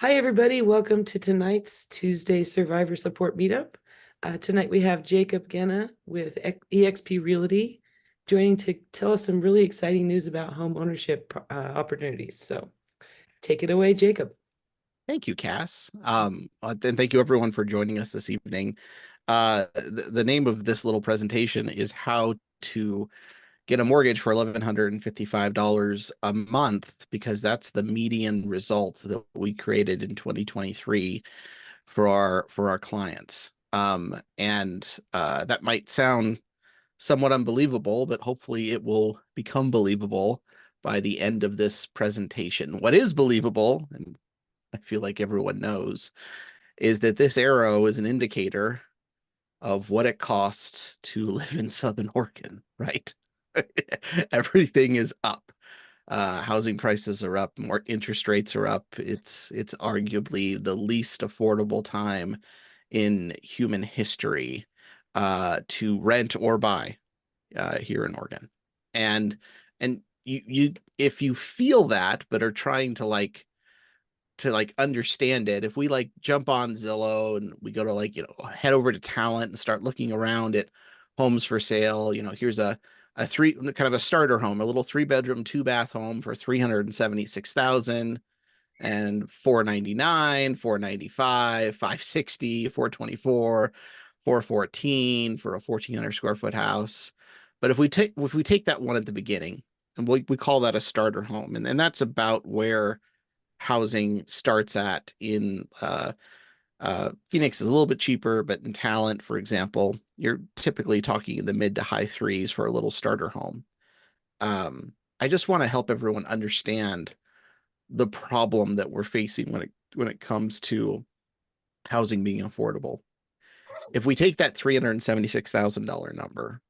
Hi, everybody. Welcome to tonight's Tuesday Survivor Support Meetup. Tonight we have Jacob Ghena with EXP Realty joining to tell us some really exciting news about home ownership opportunities. So take it away, Jacob. Thank you, Cass. And thank you everyone for joining us this evening. The name of this little presentation is how to get a mortgage for $1,155 a month, because that's the median result that we created in 2023 for our clients. And that might sound somewhat unbelievable, but hopefully it will become believable by the end of this presentation. What is believable, and I feel like everyone knows, is that this arrow is an indicator of what it costs to live in Southern Oregon, right? Everything is up. Housing prices are up, more interest rates are up. It's arguably the least affordable time in human history to rent or buy here in Oregon. And you if you feel that but are trying to understand it, if we jump on Zillow and we go to head over to Talent and start looking around at homes for sale, here's a three kind of a starter home, a little 3-bedroom 2-bath home for 376,000 and 499, 495, 560, 424, 414 for a 1,400 square foot house. But if we take that one at the beginning, and we call that a starter home, and that's about where housing starts at in Phoenix is a little bit cheaper, but in Talent, for example, you're typically talking in the mid to high threes for a little starter home. I just want to help everyone understand the problem that we're facing when it comes to housing being affordable. If we take that $376,000 number,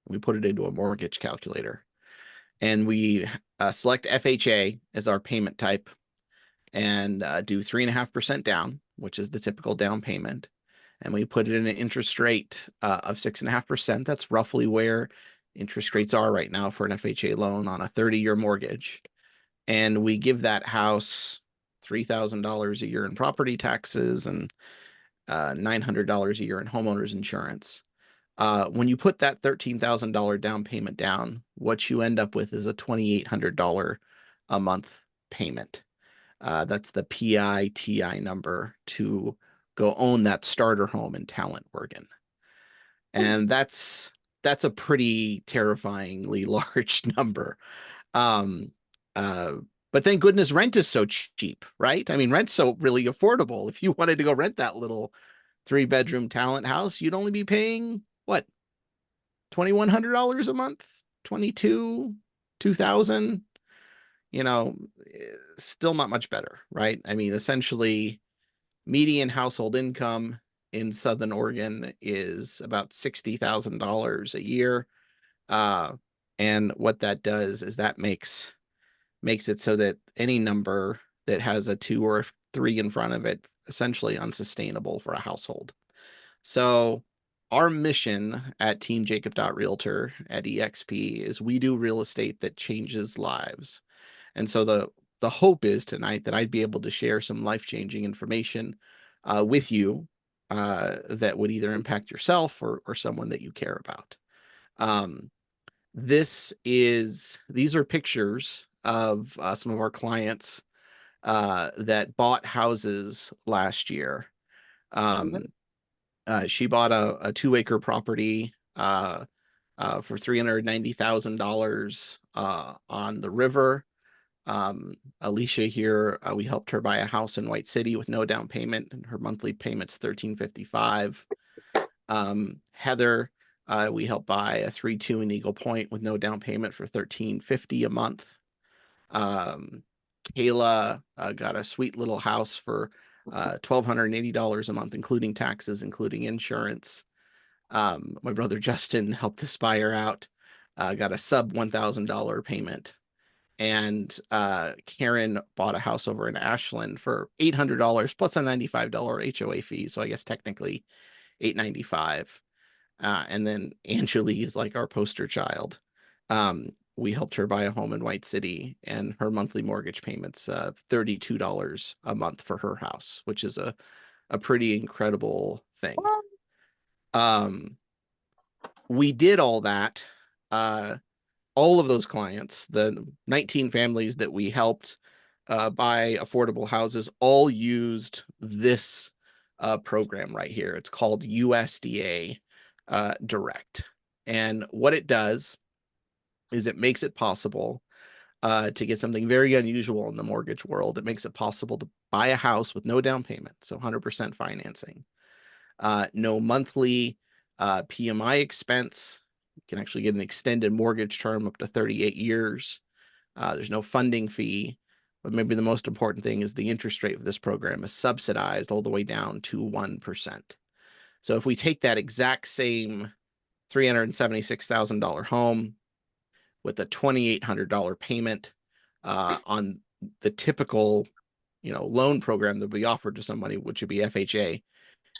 we put it into a mortgage calculator, and we select FHA as our payment type, and do 3.5% down, which is the typical down payment. And we put it in an interest rate of 6.5%. That's roughly where interest rates are right now for an FHA loan on a 30-year mortgage. And we give that house $3,000 a year in property taxes and $900 a year in homeowners insurance. When you put that $13,000 down payment down, what you end up with is a $2,800 a month payment. That's the PITI number to go own that starter home in Talent, Oregon. And that's a pretty terrifyingly large number. Um, uh, but thank goodness rent is so cheap, right? I mean, rent's so really affordable. If you wanted to go rent that little 3-bedroom Talent house, you'd only be paying what, $2,100 a month, 22, 2,000. Still not much better, right? I mean, essentially, median household income in Southern Oregon is about $60,000 a year. And what that does is that makes it so that any number that has a 2 or 3 in front of it essentially unsustainable for a household. So our mission at Team Jacob.Realtor at EXP is we do real estate that changes lives. And so the hope is tonight that I'd be able to share some life-changing information with you that would either impact yourself or someone that you care about. These are pictures of some of our clients that bought houses last year. She bought a 2-acre property for $390,000 on the river. Alicia here, we helped her buy a house in White City with no down payment, and her monthly payment's $1,355. Heather, we helped buy a 3-2 in Eagle Point with no down payment for $1,350 a month. Kayla got a sweet little house for $1,280 a month, including taxes, including insurance. My brother Justin helped this buyer out, got a sub $1,000 payment. And Karen bought a house over in Ashland for $800 plus a $95 HOA fee. So I guess technically $895. And then Angeli is like our poster child. we helped her buy a home in White City, and her monthly mortgage payments $32 a month for her house, which is a pretty incredible thing. We did all that. All of those clients, the 19 families that we helped buy affordable houses, all used this program right here. It's called USDA Direct. And what it does is it makes it possible to get something very unusual in the mortgage world. It makes it possible to buy a house with no down payment, so 100% financing, no monthly PMI expense. You can actually get an extended mortgage term up to 38 years. There's no funding fee, but maybe the most important thing is the interest rate of this program is subsidized all the way down to 1%. So if we take that exact same $376,000 home with a $2,800 payment on the typical, loan program that we offered to somebody, which would be FHA,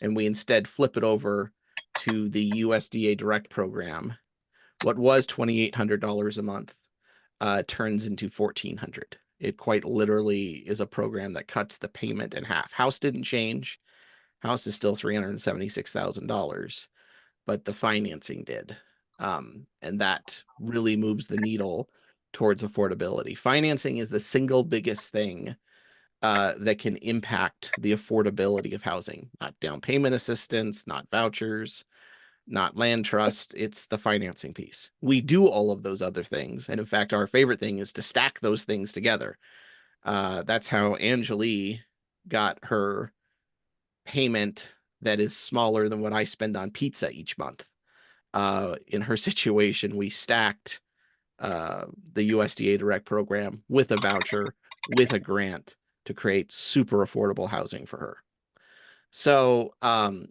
and we instead flip it over to the USDA Direct program, what was $2,800 a month turns into $1,400. It quite literally is a program that cuts the payment in half. House didn't change. House is still $376,000, but the financing did. And that really moves the needle towards affordability. Financing is the single biggest thing that can impact the affordability of housing, not down payment assistance, not vouchers, not land trust. It's the financing piece. We do all of those other things. And in fact, our favorite thing is to stack those things together. That's how Angelique got her payment that is smaller than what I spend on pizza each month. In her situation, we stacked the USDA Direct program with a voucher, with a grant to create super affordable housing for her. So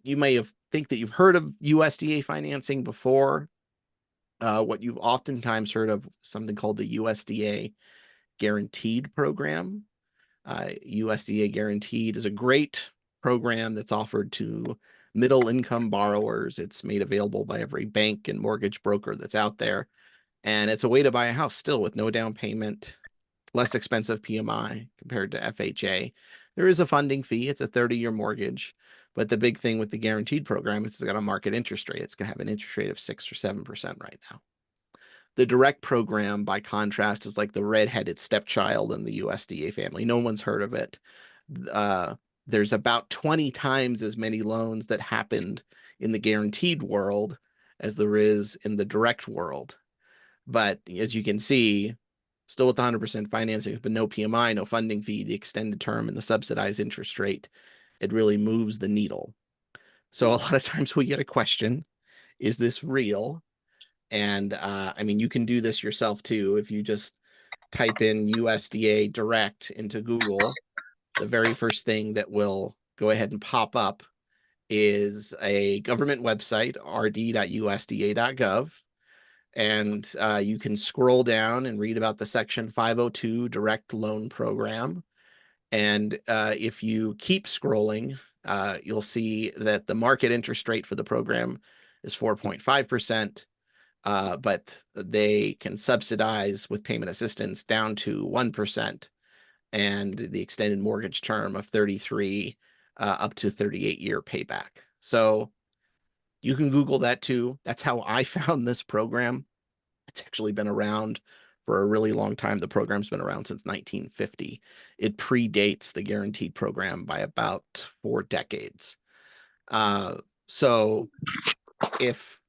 you may think that you've heard of USDA financing before. What you've oftentimes heard of something called the USDA Guaranteed program. USDA Guaranteed is a great program that's offered to middle income borrowers. It's made available by every bank and mortgage broker that's out there. And it's a way to buy a house still with no down payment, less expensive PMI compared to FHA. There is a funding fee. It's a 30-year mortgage. But the big thing with the guaranteed program is it's got a market interest rate. It's going to have an interest rate of 6 or 7% right now. The direct program, by contrast, is like the redheaded stepchild in the USDA family. No one's heard of it. There's about 20 times as many loans that happened in the guaranteed world as there is in the direct world. But as you can see, still with 100% financing, but no PMI, no funding fee, the extended term and the subsidized interest rate, it really moves the needle. So a lot of times we get a question, is this real? And I mean, you can do this yourself too. If you just type in USDA Direct into Google, the very first thing that will go ahead and pop up is a government website, rd.usda.gov. And you can scroll down and read about the Section 502 Direct Loan Program. And if you keep scrolling, you'll see that the market interest rate for the program is 4.5%, but they can subsidize with payment assistance down to 1%, and the extended mortgage term of 33 up to 38-year payback. So you can Google that too. That's how I found this program. It's actually been around for a really long time. The program's been around since 1950. It predates the guaranteed program by about 4 decades. So if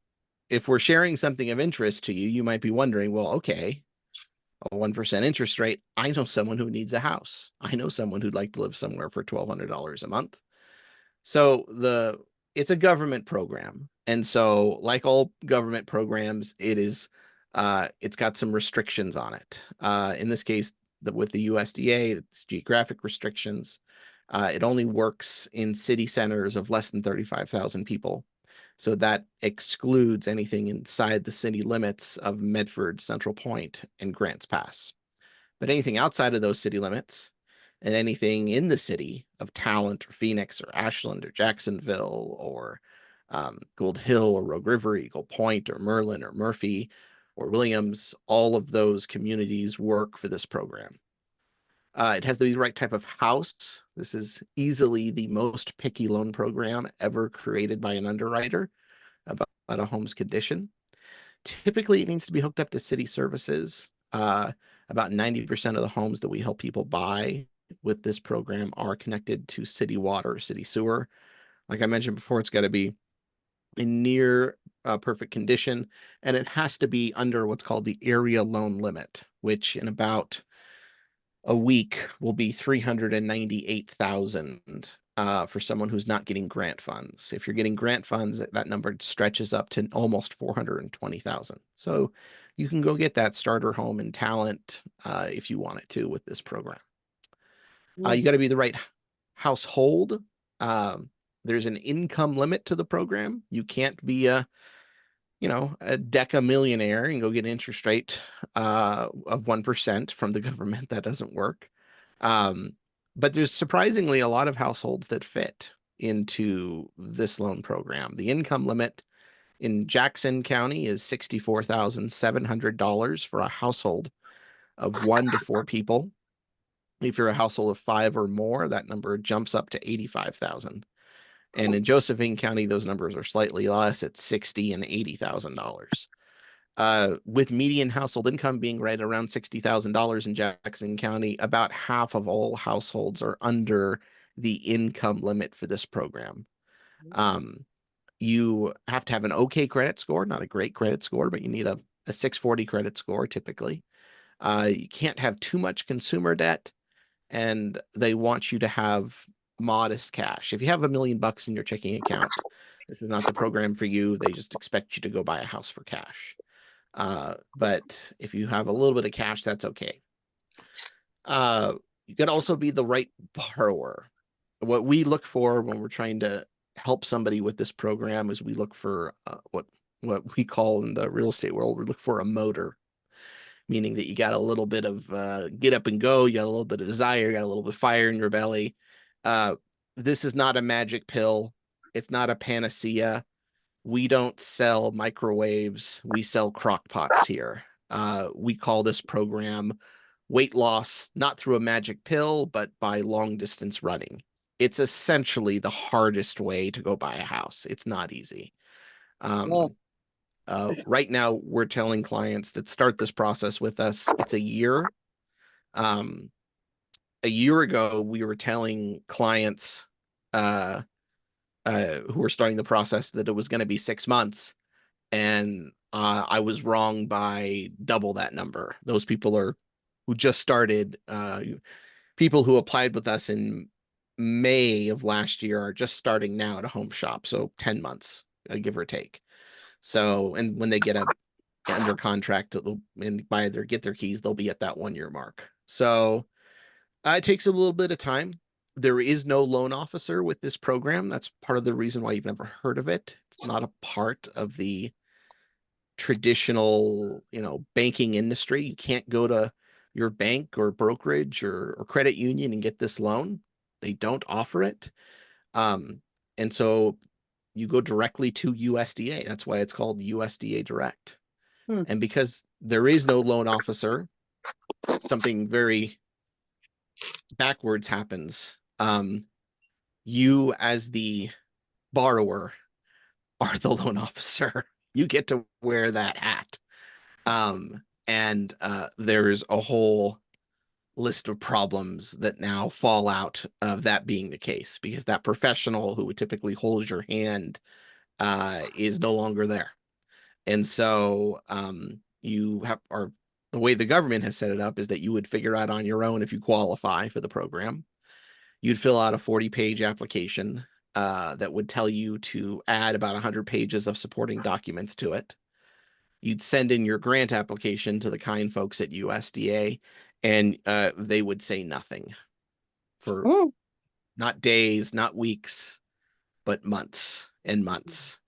we're sharing something of interest to you, you might be wondering, well, okay, a 1% interest rate. I know someone who needs a house. I know someone who'd like to live somewhere for $1,200 a month. So it's a government program. And so like all government programs, it's got some restrictions on it. In this case, with the USDA, it's geographic restrictions. It only works in city centers of less than 35,000 people. So that excludes anything inside the city limits of Medford, Central Point, and Grants Pass. But anything outside of those city limits and anything in the city of Talent or Phoenix or Ashland or Jacksonville or Gold Hill or Rogue River, Eagle Point or Merlin or Murphy or Williams, all of those communities work for this program. It has the right type of house. This is easily the most picky loan program ever created by an underwriter about a home's condition. Typically, it needs to be hooked up to city services. About 90% of the homes that we help people buy with this program are connected to city water, city sewer. Like I mentioned before, it's got to be in near perfect condition, and it has to be under what's called the area loan limit, which in about a week will be 398,000 for someone who's not getting grant funds. If you're getting grant funds, that number stretches up to almost 420,000. So you can go get that starter home in Talent if you want it to with this program. You got to be the right household. There's an income limit to the program. You can't be a DECA millionaire and go get an interest rate of 1% from the government. That doesn't work. But there's surprisingly a lot of households that fit into this loan program. The income limit in Jackson County is $64,700 for a household of 1 to 4 people. If you're a household of 5 or more, that number jumps up to 85,000. And in Josephine County, those numbers are slightly less at $60,000 and $80,000. With median household income being right around $60,000 in Jackson County, about half of all households are under the income limit for this program. You have to have an okay credit score, not a great credit score, but you need a 640 credit score typically. You can't have too much consumer debt, and they want you to have modest cash. If you have $1 million in your checking account, this is not the program for you. They just expect you to go buy a house for cash. But if you have a little bit of cash, that's okay. You can also be the right borrower. What we look for when we're trying to help somebody with this program is we look for what we call in the real estate world, we look for a motor, meaning that you got a little bit of get up and go, you got a little bit of desire, you got a little bit of fire in your belly. This is not a magic pill. It's not a panacea. We don't sell microwaves. We sell crock pots here. We call this program weight loss, not through a magic pill, but by long distance running. It's essentially the hardest way to go buy a house. It's not easy. Right now, we're telling clients that start this process with us, it's a year. A year ago, we were telling clients who were starting the process that it was going to be 6 months. And I was wrong by double that number. Those people who just started, people who applied with us in May of last year are just starting now at a home shop. So 10 months, give or take. So, and when they get under contract and get their keys, they'll be at that 1-year mark. So it takes a little bit of time. There is no loan officer with this program. That's part of the reason why you've never heard of it. It's not a part of the traditional, banking industry. You can't go to your bank or brokerage or credit union and get this loan. They don't offer it. And so you go directly to USDA. That's why it's called USDA Direct. And because there is no loan officer, something very backwards happens. You, as the borrower, are the loan officer. You get to wear that hat. And there's a whole list of problems that now fall out of that being the case, because that professional who would typically hold your hand is no longer there. And so the way the government has set it up is that you would figure out on your own if you qualify for the program. You'd fill out a 40-page application that would tell you to add about 100 pages of supporting documents to it. You'd send in your grant application to the kind folks at USDA, and they would say nothing for not days, not weeks, but months and months.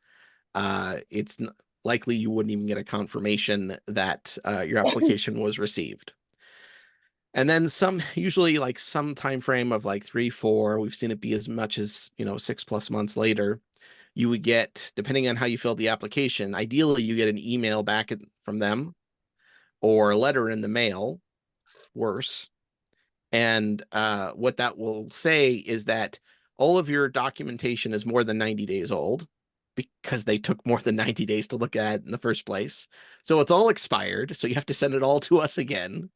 It's likely you wouldn't even get a confirmation that your application was received. And then usually like some time frame of like 3, 4, we've seen it be as much as 6+ months later, you would get, depending on how you filled the application, ideally you get an email back from them or a letter in the mail, worse. And what that will say is that all of your documentation is more than 90 days old because they took more than 90 days to look at it in the first place. So it's all expired. So you have to send it all to us again.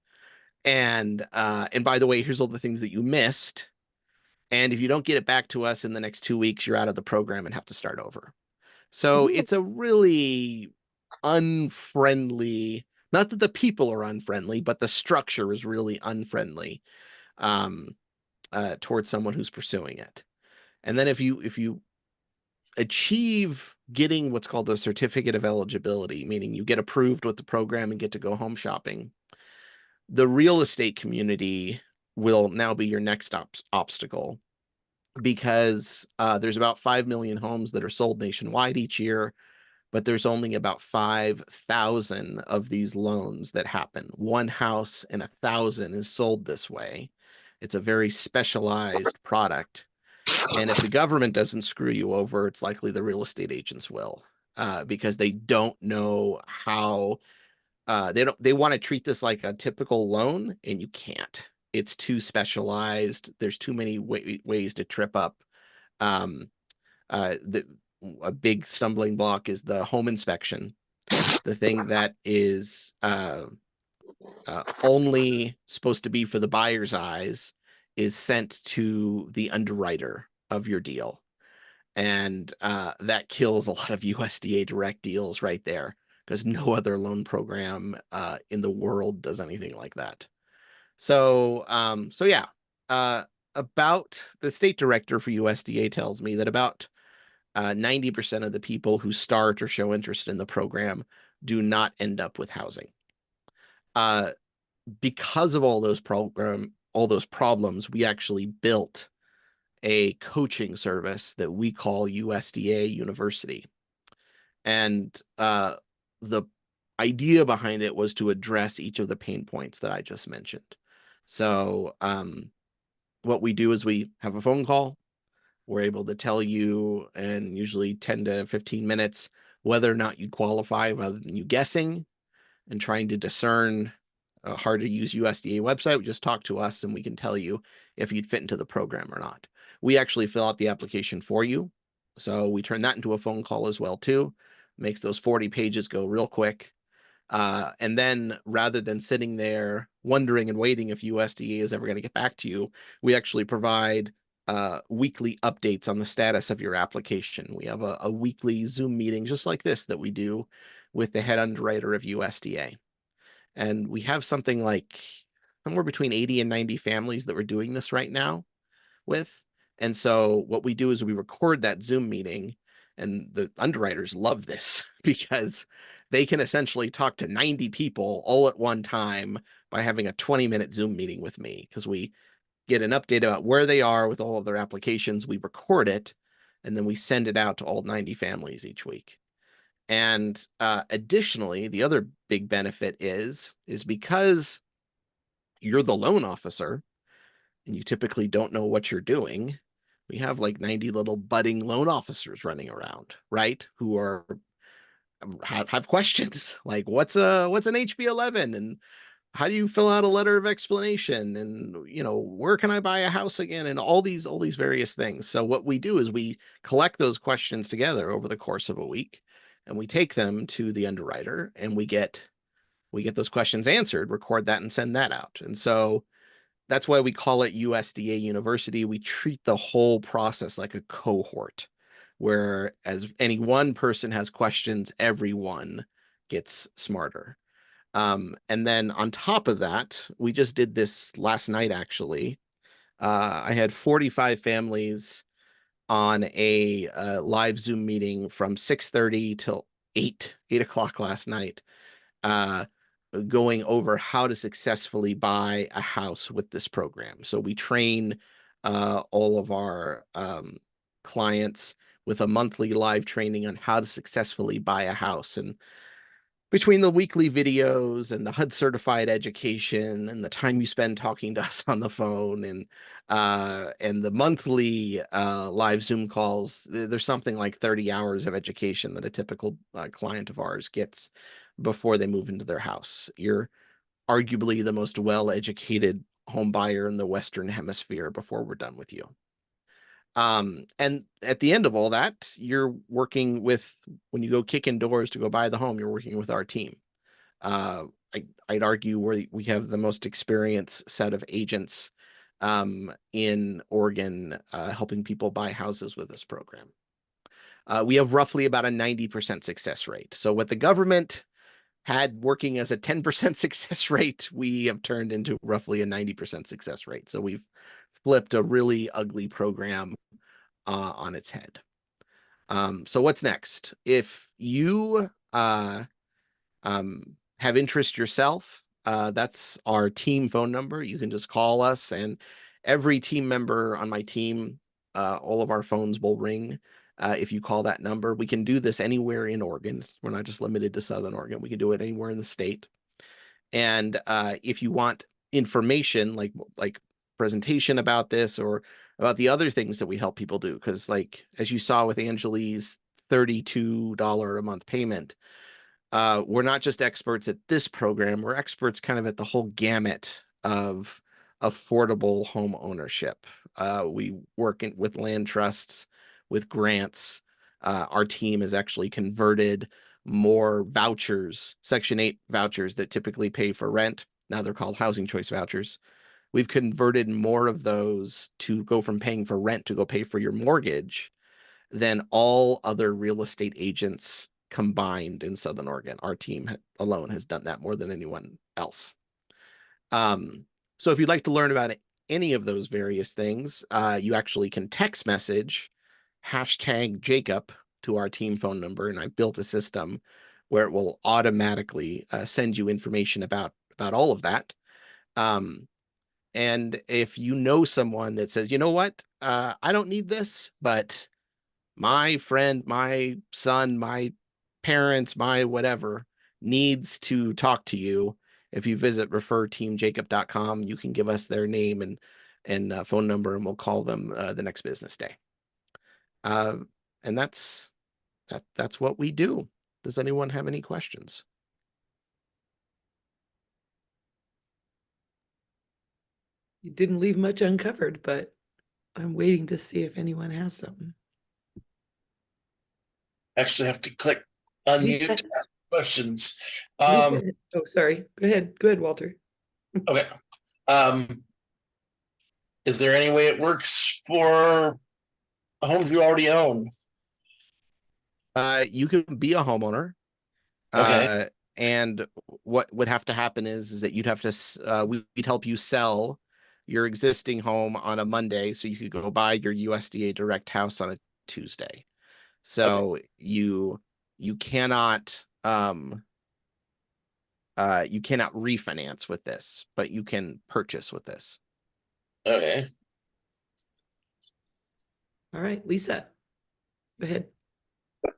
And by the way, here's all the things that you missed. And if you don't get it back to us in the next 2 weeks, you're out of the program and have to start over. So Ooh. it's a really unfriendly, not that the people are unfriendly, but the structure is really unfriendly um, towards someone who's pursuing it. And then if you achieve getting what's called a certificate of eligibility, meaning you get approved with the program and get to go home shopping, the real estate community will now be your next obstacle because there's about 5 million homes that are sold nationwide each year, but there's only about 5,000 of these loans that happen. One house in 1,000 is sold this way. It's a very specialized product. And if the government doesn't screw you over, it's likely the real estate agents will, because they don't know how they want to treat this like a typical loan, and you can't. It's too specialized. There's too many ways to trip up. Um, the A big stumbling block is the home inspection, the thing that is only supposed to be for the buyer's eyes is sent to the underwriter of your deal. And that kills a lot of USDA direct deals right there because no other loan program in the world does anything like that. So yeah, about the state director for USDA tells me that about 90% of the people who start or show interest in the program do not end up with housing. Uh, because of all those problems, we actually built a coaching service that we call USDA University. And the idea behind it was to address each of the pain points that I just mentioned. So what we do is we have a phone call. We're able to tell you in usually 10 to 15 minutes whether or not you qualify rather than you guessing and trying to discern a hard to use USDA website. Just talk to us and we can tell you if you'd fit into the program or not. We actually fill out the application for you. So we turn that into a phone call as well too. Makes those 40 pages go real quick. And then rather than sitting there wondering and waiting if USDA is ever going to get back to you, we actually provide weekly updates on the status of your application. We have a weekly Zoom meeting just like this that we do with the head underwriter of USDA. And we have something like somewhere between 80 and 90 families that we're doing this right now with. And so what we do is we record that Zoom meeting, and the underwriters love this because they can essentially talk to 90 people all at one time by having a 20-minute Zoom meeting with me, because we get an update about where they are with all of their applications. We record it, and then we send it out to all 90 families each week. And additionally, the other big benefit is because you're the loan officer and you typically don't know what you're doing, we have like 90 little budding loan officers running around, right? Who are have questions like what's an HB11, and how do you fill out a letter of explanation, and where can I buy a house again, and all these various things. So what we do is we collect those questions together over the course of a week, and we take them to the underwriter, and we get those questions answered, record that, and send that out. And so that's why we call it USDA University. We treat the whole process like a cohort, where as any one person has questions, everyone gets smarter. And then on top of that, we just did this last night, actually. I had 45 families on a live Zoom meeting from 6:30 till 8 o'clock last night, uh, going over how to successfully buy a house with this program. So we train all of our clients with a monthly live training on how to successfully buy a house. And between the weekly videos and the HUD certified education and the time you spend talking to us on the phone and the monthly live Zoom calls, there's something like 30 hours of education that a typical client of ours gets before they move into their house. You're arguably the most well-educated home buyer in the Western Hemisphere before we're done with you. And at the end of all that, you're working with, when you go kick in doors to go buy the home, you're working with our team. I'd argue we have the most experienced set of agents in Oregon helping people buy houses with this program. We have roughly about a 90% success rate. So what the government had working as a 10% success rate, we have turned into roughly a 90% success rate. So we've flipped a really ugly program on its head. So what's next? If you have interest yourself, that's our team phone number. You can just call us, and every team member on my team, all of our phones will ring. If you call that number, we can do this anywhere in Oregon. We're not just limited to Southern Oregon. We can do it anywhere in the state. And if you want information like presentation about this or about the other things that we help people do, because like as you saw with Angelie's $32 a month payment, we're not just experts at this program, we're experts kind of at the whole gamut of affordable home ownership. We work with land trusts, with grants. Our team has actually converted more vouchers, Section 8 vouchers that typically pay for rent. Now they're called housing choice vouchers. We've converted more of those to go from paying for rent to go pay for your mortgage than all other real estate agents combined in Southern Oregon. Our team alone has done that more than anyone else. So if you'd like to learn about any of those various things, you actually can text message #Jacob to our team phone number, and I built a system where it will automatically send you information about all of that. And if you know someone that says, you know what, I don't need this, but my friend, my son, my parents, my whatever needs to talk to you, if you visit referteamjacob.com, you can give us their name and phone number, and we'll call them the next business day. And that's what we do. Does anyone have any questions? You didn't leave much uncovered, but I'm waiting to see if anyone has something. Actually have to click unmute to ask questions. Oh, sorry. Go ahead, Walter. Okay. Is there any way it works for homes you already own? You can be a homeowner. Okay. And what would have to happen is that you'd have to, we'd help you sell your existing home on a Monday so you could go buy your USDA Direct house on a Tuesday. So okay. you cannot refinance with this, but you can purchase with this. Okay. All right, Lisa, go ahead.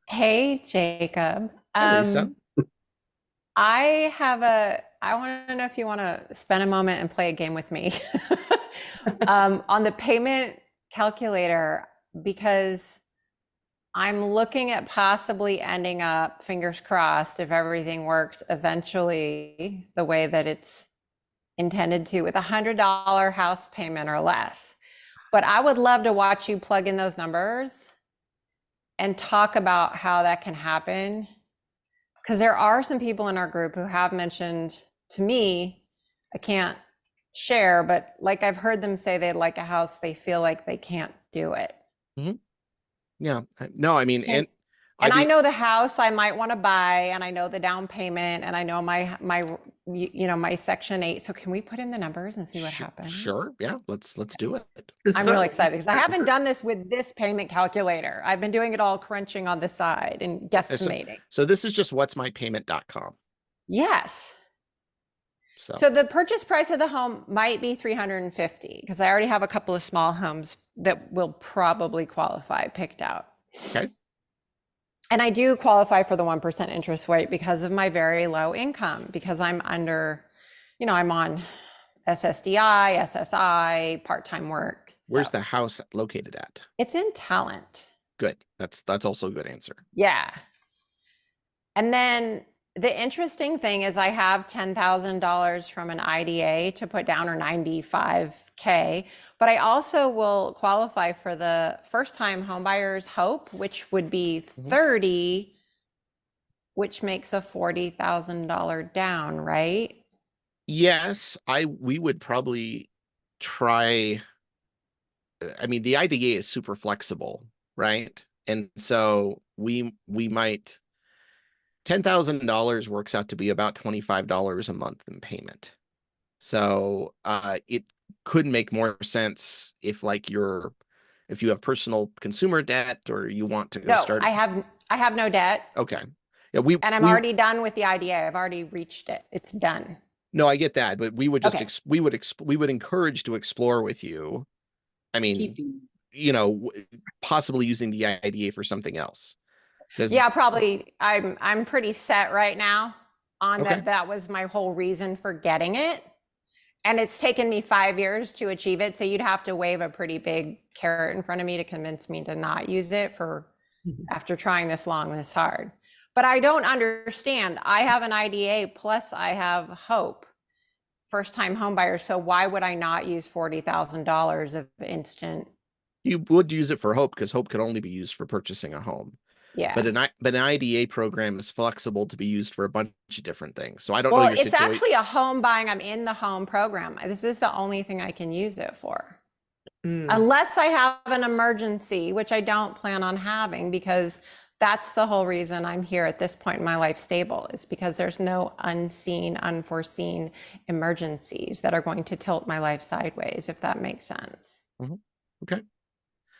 Hey, Jacob. Hi, Lisa. I want to know if you want to spend a moment and play a game with me on the payment calculator, because I'm looking at possibly ending up, fingers crossed, if everything works eventually the way that it's intended to, with $100 house payment or less. But I would love to watch you plug in those numbers and talk about how that can happen. Because there are some people in our group who have mentioned to me, I can't share, but like I've heard them say they'd like a house, they feel like they can't do it. Mm-hmm. Yeah, no, I mean, and I know the house I might want to buy, and I know the down payment, and I know my Section 8. So can we put in the numbers and see what happens? Sure. Yeah, let's do it. I'm really excited because I haven't done this with this payment calculator. I've been doing it all crunching on the side and guesstimating. So this is just what'smypayment.com. Yes. So the purchase price of the home might be $350 because I already have a couple of small homes that will probably qualify picked out. Okay. And I do qualify for the 1% interest rate because of my very low income, because I'm under, I'm on SSDI, SSI, part-time work. Where's the house located at? It's in Talent. Good. That's also a good answer. Yeah. And then the interesting thing is I have $10,000 from an IDA to put down, or 95K, but I also will qualify for the first time homebuyers hope, which would be 30, which makes a $40,000 down, right? Yes, we would probably try. I mean, the IDA is super flexible, right? And so we might $10,000 works out to be about $25 a month in payment. So it could make more sense if if you have personal consumer debt or you want to go No, start. I have no debt. Okay. Yeah, And I'm already done with the IDA. I've already reached it. It's done. No, I get that, but we would just Okay. we would encourage to explore with you. I mean, possibly using the IDA for something else. Yeah, probably. I'm pretty set right now on Okay. that. That was my whole reason for getting it. And it's taken me 5 years to achieve it. So you'd have to wave a pretty big carrot in front of me to convince me to not use it after trying this long, this hard. But I don't understand. I have an IDA plus I have Hope, first time home buyer. So why would I not use $40,000 of instant? You would use it for Hope because Hope could only be used for purchasing a home. Yeah. But an IDA program is flexible to be used for a bunch of different things. So I don't know Well, your it's situation. actually a home buying. I'm in the home program. This is the only thing I can use it for. Unless I have an emergency, which I don't plan on having, because that's the whole reason I'm here at this point in my life stable, is because there's no unseen, unforeseen emergencies that are going to tilt my life sideways, if that makes sense. Okay.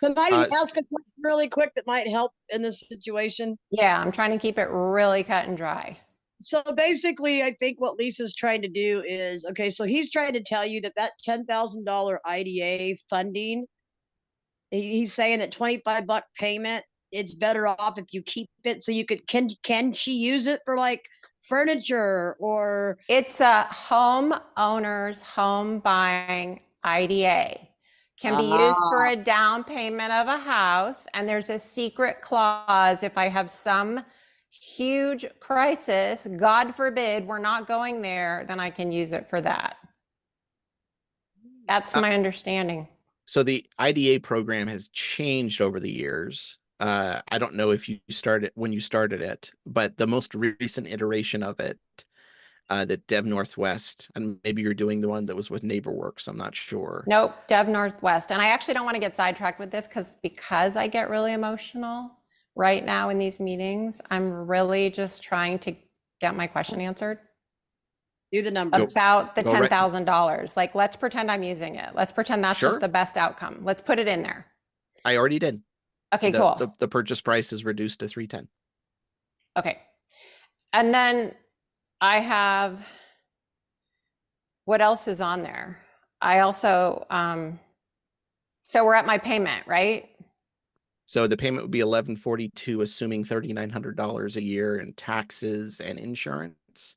Can I ask a question really quick that might help in this situation? Yeah, I'm trying to keep it really cut and dry. So basically, I think what Lisa's trying to do is, okay, so he's trying to tell you that $10,000 IDA funding, he's saying that $25 payment, it's better off if you keep it. So you could, can she use it for like furniture or? It's a homeowner's home buying IDA. Can be used for a down payment of a house. And there's a secret clause. If I have some huge crisis, God forbid, we're not going there, then I can use it for that. That's my understanding. So the IDA program has changed over the years. I don't know if you started when you started it, but the most recent iteration of it, the Dev Northwest, and maybe you're doing the one that was with NeighborWorks, I'm not sure. Nope, Dev Northwest. And I actually don't want to get sidetracked with this because I get really emotional right now in these meetings. I'm really just trying to get my question answered. Do the numbers. About the $10,000. Like, let's pretend I'm using it. Let's pretend that's just the best outcome. Let's put it in there. I already did. Okay, cool. The purchase price is reduced to $310. Okay. And then I have, what else is on there? I also, so we're at my payment, right? So the payment would be $1,142, assuming $3,900 a year in taxes and insurance.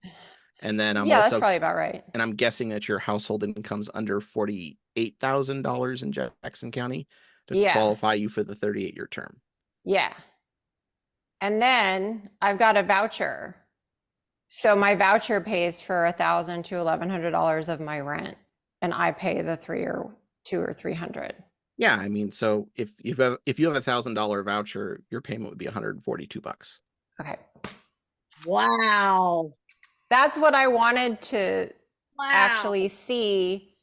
And then that's probably about right. And I'm guessing that your household income's under $48,000 in Jackson County to qualify you for the 38-year term. Yeah. And then I've got a voucher. So my voucher pays for $1,000 to $1,100 of my rent, and I pay the $200 or $300. Yeah, I mean, so if you have $1,000 voucher, your payment would be $142. Okay. Wow. That's what I wanted to actually see,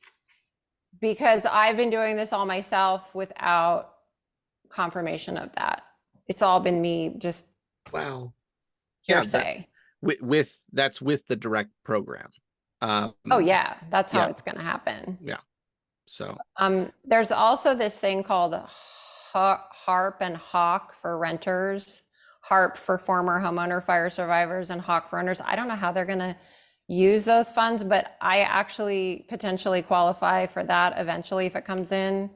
because I've been doing this all myself without confirmation of that. It's all been me just hearsay. That's with the direct program. Oh yeah, that's how it's going to happen. Yeah. So there's also this thing called HARP and HAWK for renters. HARP for former homeowner fire survivors and HAWK for renters. I don't know how they're going to use those funds, but I actually potentially qualify for that eventually if it comes in.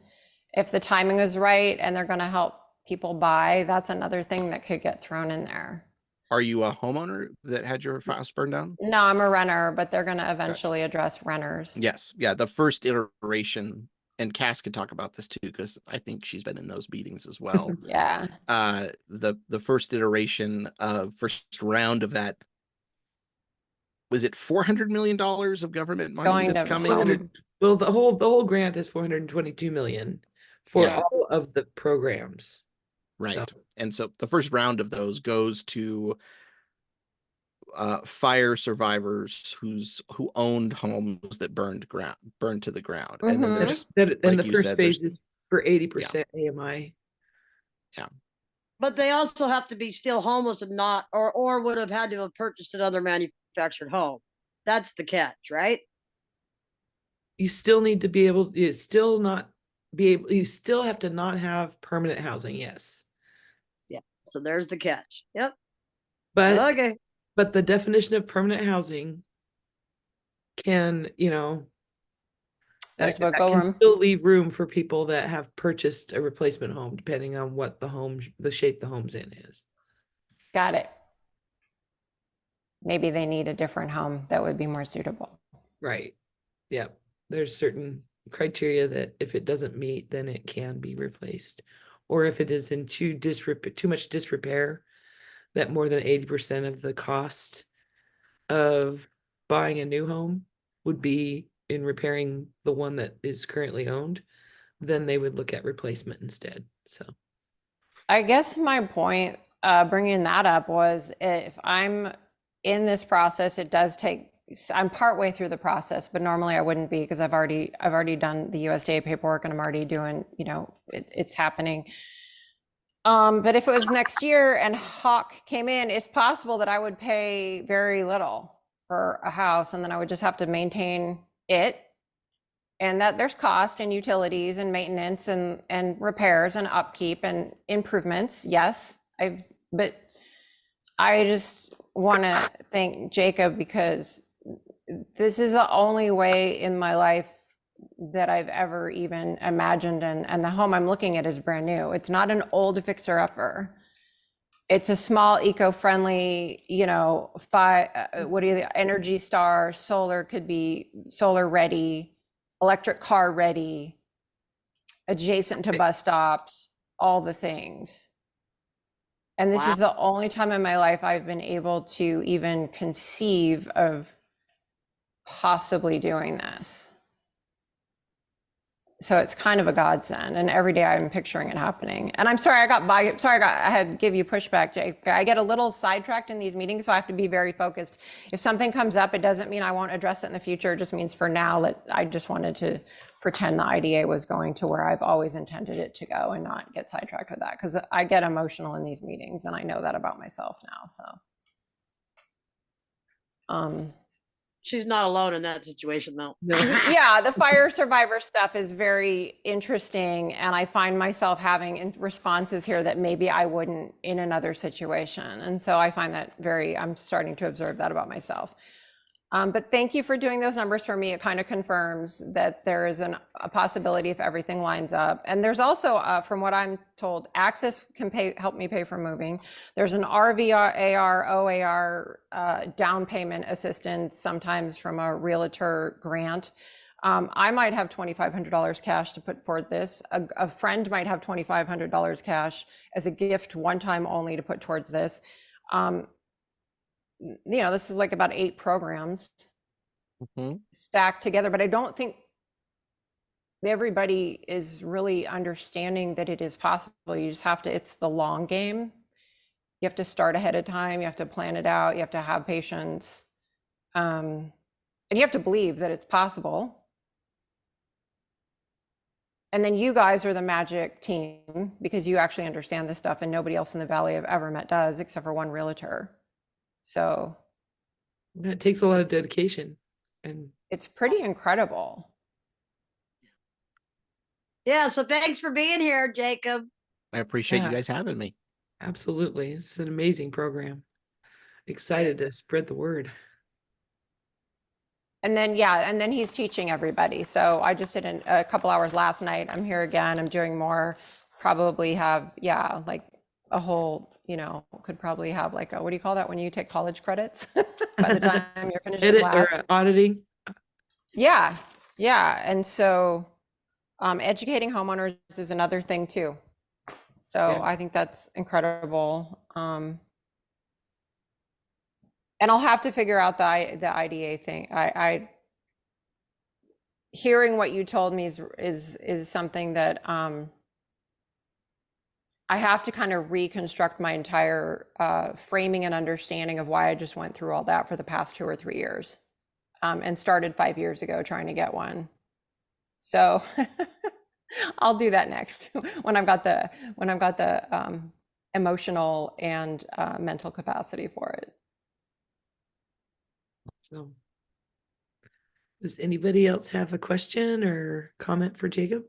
If the timing is right and they're going to help people buy, that's another thing that could get thrown in there. Are you a homeowner that had your house burned down? No, I'm a renter, but they're going to eventually address renters. Yes. Yeah. The first iteration, and Cass could talk about this too, because I think she's been in those meetings as well. Yeah. The first iteration of first round of that was it $400 million of government money Going that's to coming? home. Well, the whole grant is 422 million for Yeah. all of the programs. Right. So, And so the first round of those goes to fire survivors who owned homes that burned to the ground. And then Mhm. there's, then like the you first said, phase there's is for 80% AMI. But they also have to be still homeless and not, or would have had to have purchased another manufactured home. That's the catch, right? You still need to be able, you still not be able, you still have to not have permanent housing, yes. So there's the catch. Yep. But Okay. but the definition of permanent housing can, There's that wiggle can room. still leave room for people that have purchased a replacement home, depending on what the shape the home's in is. Got it. Maybe they need a different home that would be more suitable. Right. Yeah. There's certain criteria that if it doesn't meet, then it can be replaced. Or if it is in too much disrepair, that more than 80% of the cost of buying a new home would be in repairing the one that is currently owned, then they would look at replacement instead. So I guess my point bringing that up was if I'm in this process, it does take, I'm partway through the process, but normally I wouldn't be because I've already done the USDA paperwork and I'm already doing, it's happening. But if it was next year and Hawk came in, it's possible that I would pay very little for a house and then I would just have to maintain it. And that there's cost and utilities and maintenance and repairs and upkeep and improvements. Yes, but I just want to thank Jacob because this is the only way in my life that I've ever even imagined. And the home I'm looking at is brand new. It's not an old fixer-upper. It's a small, eco-friendly, Energy Star, solar could be solar ready, electric car ready, adjacent to bus stops, all the things. And this Wow. is the only time in my life I've been able to even conceive of possibly doing this. So it's kind of a godsend, and every day I'm picturing it happening. And I'm sorry I had to give you pushback, Jake. I get a little sidetracked in these meetings, so I have to be very focused. If something comes up, it doesn't mean I won't address it in the future. It just means for now that I just wanted to pretend the IDA was going to where I've always intended it to go and not get sidetracked with that, because I get emotional in these meetings, and I know that about myself now. So. She's not alone in that situation, though. no. Yeah, the fire survivor stuff is very interesting. And I find myself having responses here that maybe I wouldn't in another situation. And so I find that I'm starting to observe that about myself. But thank you for doing those numbers for me. It kind of confirms that there is a possibility if everything lines up. And there's also, from what I'm told, Access can help me pay for moving. There's an RVAR, OAR down payment assistance, sometimes from a realtor grant. I might have $2,500 cash to put toward this. A friend might have $2,500 cash as a gift, one time only, to put towards this. This is like about 8 programs stacked together, but I don't think everybody is really understanding that it is possible. You just have to, it's the long game. You have to start ahead of time. You have to plan it out. You have to have patience. And you have to believe that it's possible. And then you guys are the magic team because you actually understand this stuff and nobody else in the Valley I've ever met does, except for one realtor. So It takes a lot of dedication, and it's pretty incredible. Yeah. So thanks for being here, Jacob. I appreciate you Yeah. guys having me. absolutely, it's an amazing program. Excited to spread the word. And then he's teaching everybody. So I just did a couple hours last night. I'm here again. I'm doing more. Probably have, like a whole, could probably have like what do you call that when you take college credits by the time you're finished Edit class? or auditing. Yeah. And so educating homeowners is another thing too. So Yeah. I think that's incredible. And I'll have to figure out the IDA thing. I hearing what you told me is something that I have to kind of reconstruct my entire framing and understanding of why I just went through all that for the past 2 or 3 years, and started 5 years ago trying to get one. So I'll do that next when I've got the emotional and mental capacity for it. So, does anybody else have a question or comment for Jacob?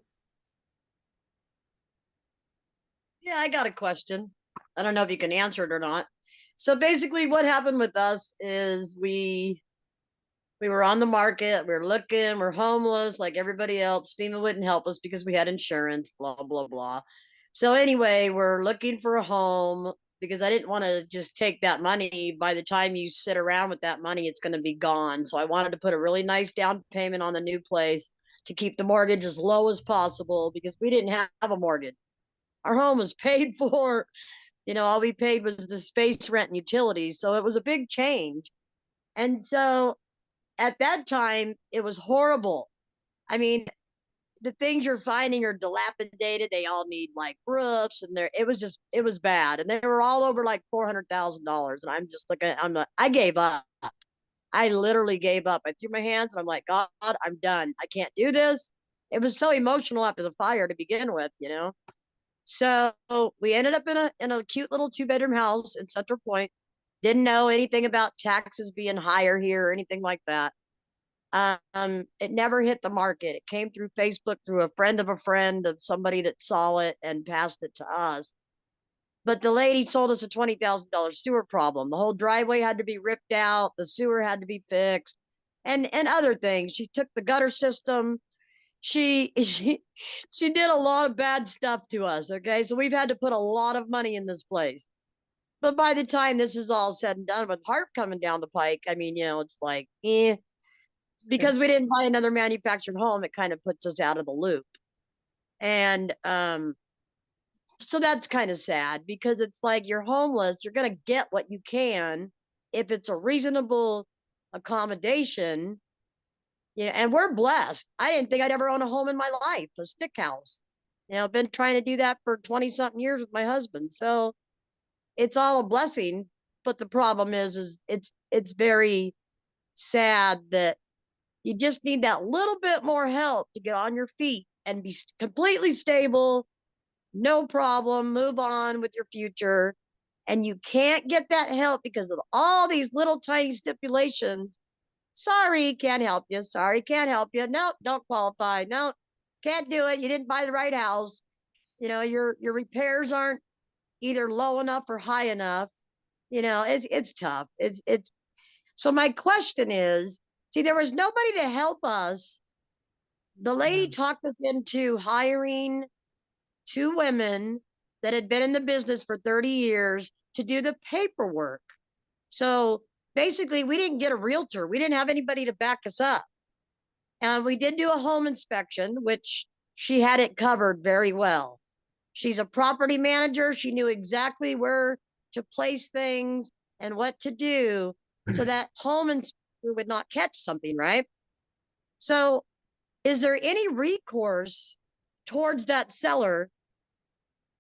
Yeah, I got a question. I don't know if you can answer it or not. So basically what happened with us is we were on the market, we were looking, we're homeless like everybody else. FEMA wouldn't help us because we had insurance, blah, blah, blah. So anyway, we're looking for a home because I didn't want to just take that money. By the time you sit around with that money, it's going to be gone. So I wanted to put a really nice down payment on the new place to keep the mortgage as low as possible because we didn't have a mortgage. Our home was paid for. All we paid was the space rent and utilities. So it was a big change. And so at that time, it was horrible. I mean, the things you're finding are dilapidated. They all need like roofs, and it was bad. And they were all over like $400,000. And I'm just looking, I gave up. I literally gave up. I threw my hands and I'm like, God, I'm done. I can't do this. It was so emotional after the fire to begin with, So we ended up in a cute little 2-bedroom house in Central Point. Didn't know anything about taxes being higher here or anything like that. It never hit the market. It came through Facebook through a friend of somebody that saw it and passed it to us. But the lady sold us a $20,000 sewer problem. The whole driveway had to be ripped out. The sewer had to be fixed, and other things. She took the gutter system. She did a lot of bad stuff to us. Okay, so we've had to put a lot of money in this place. But by the time this is all said and done, with HARP coming down the pike, I mean, it's like, because we didn't buy another manufactured home, it kind of puts us out of the loop. And so that's kind of sad because it's like you're homeless, you're going to get what you can if it's a reasonable accommodation. Yeah, and we're blessed. I didn't think I'd ever own a home in my life, a stick house. I've been trying to do that for 20-something years with my husband. So it's all a blessing. But the problem is it's very sad that you just need that little bit more help to get on your feet and be completely stable, no problem, move on with your future. And you can't get that help because of all these little tiny stipulations. Sorry, can't help you. Sorry, can't help you. No, don't qualify. No, can't do it. You didn't buy the right house. Your repairs aren't either low enough or high enough. It's tough. It's so my question is, see, there was nobody to help us. The lady talked us into hiring 2 women that had been in the business for 30 years to do the paperwork. So basically, we didn't get a realtor. We didn't have anybody to back us up. And we did do a home inspection, which she had it covered very well. She's a property manager. She knew exactly where to place things and what to do so that home inspector would not catch something, right? So is there any recourse towards that seller?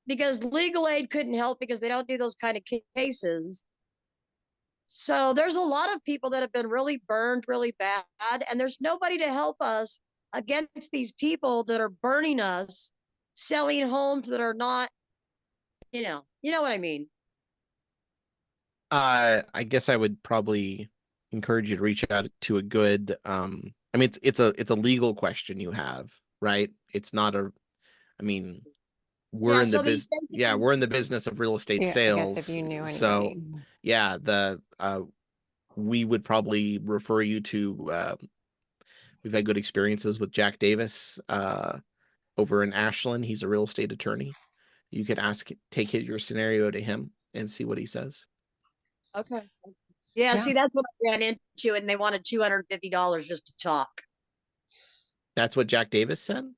Because legal aid couldn't help because they don't do those kind of cases. So there's a lot of people that have been really burned really bad, and there's nobody to help us against these people that are burning us, selling homes that are not, you know what I mean? I guess I would probably encourage you to reach out to a good, I mean, it's a legal question you have, right? It's not we're Yeah, in the so these business. Yeah, we're in the business of real estate Yeah, I sales. guess if you knew So anybody. yeah, we would probably refer you to, we've had good experiences with Jack Davis, over in Ashland. He's a real estate attorney. You could take your scenario to him and see what he says. Okay. Yeah, see, that's what I ran into, and they wanted $250 just to talk. That's what Jack Davis said?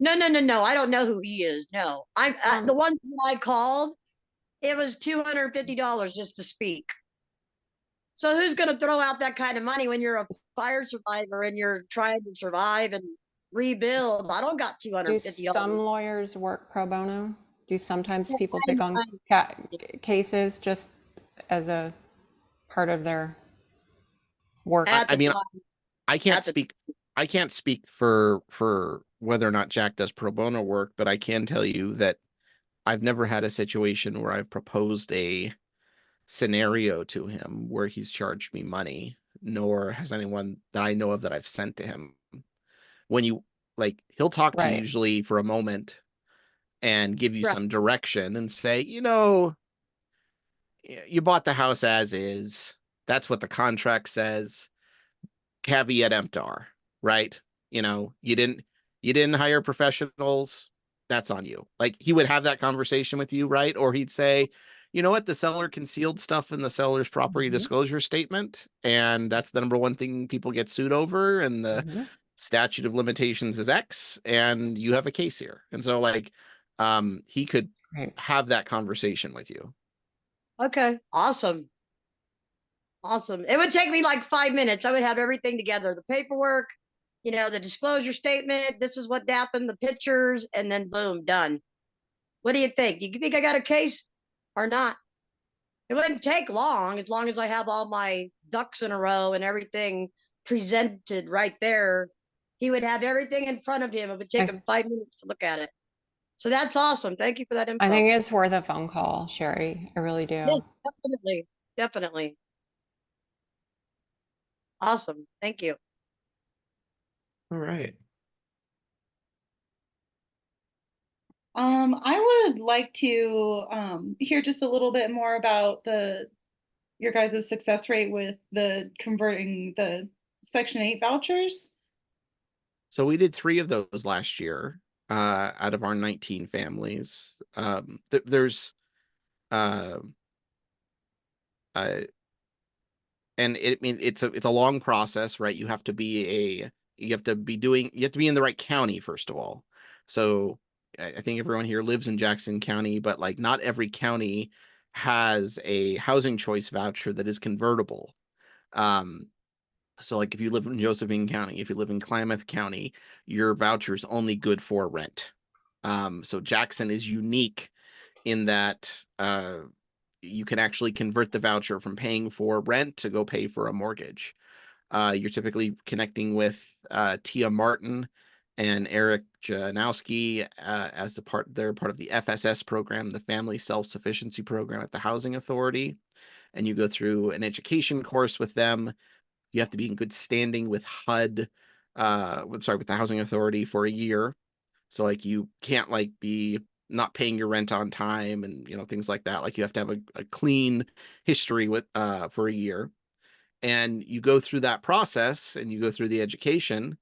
No. I don't know who he is. No, the one that I called, it was $250 just to speak. So who's going to throw out that kind of money when you're a fire survivor and you're trying to survive and rebuild? I don't got Do $250. some lawyers work pro bono? Do sometimes people take on cases just as a part of their work? At I the mean, time, I can't at the speak. I can't speak for whether or not Jack does pro bono work, but I can tell you that I've never had a situation where I've proposed a scenario to him where he's charged me money, nor has anyone that I know of that I've sent to him. When you like, he'll talk to you Right. usually for a moment and give you Right. some direction and say, you bought the house as is. That's what the contract says. Caveat emptor, right? You didn't hire professionals. That's on you. Like, he would have that conversation with you, right? Or he'd say, you know what? The seller concealed stuff in the seller's property disclosure statement, and that's the number one thing people get sued over. And the Mhm. statute of limitations is X, and you have a case here. And so, like, he could Right. have that conversation with you. Okay. Awesome. Awesome. It would take me like 5 minutes. I would have everything together, the paperwork, the disclosure statement. This is what happened, the pictures, and then boom, done. What do you think? Do you think I got a case or not? It wouldn't take long as I have all my ducks in a row and everything presented right there. He would have everything in front of him. It would take him 5 minutes to look at it. So that's awesome. Thank you for that info. I think it's worth a phone call, Sherry. I really do. Yes, definitely. Definitely. Awesome. Thank you. All right. I would like to hear just a little bit more about your guys' success rate with the converting the Section 8 vouchers. So we did 3 of those last year, out of our 19 families. There's, and it's a long process, right? You have to be in the right county, first of all. So I think everyone here lives in Jackson County, but like, not every county has a housing choice voucher that is convertible. So like, if you live in Josephine County, if you live in Klamath County, your voucher is only good for rent. So Jackson is unique in that you can actually convert the voucher from paying for rent to go pay for a mortgage. You're typically connecting with Tia Martin and Eric Janowski they're part of the FSS program, the Family Self-Sufficiency Program at the Housing Authority. And you go through an education course with them. You have to be in good standing with with the Housing Authority for a year. So like, you can't like be not paying your rent on time and things like that. Like, you have to have a clean history with for a year. And you go through that process and you go through the education,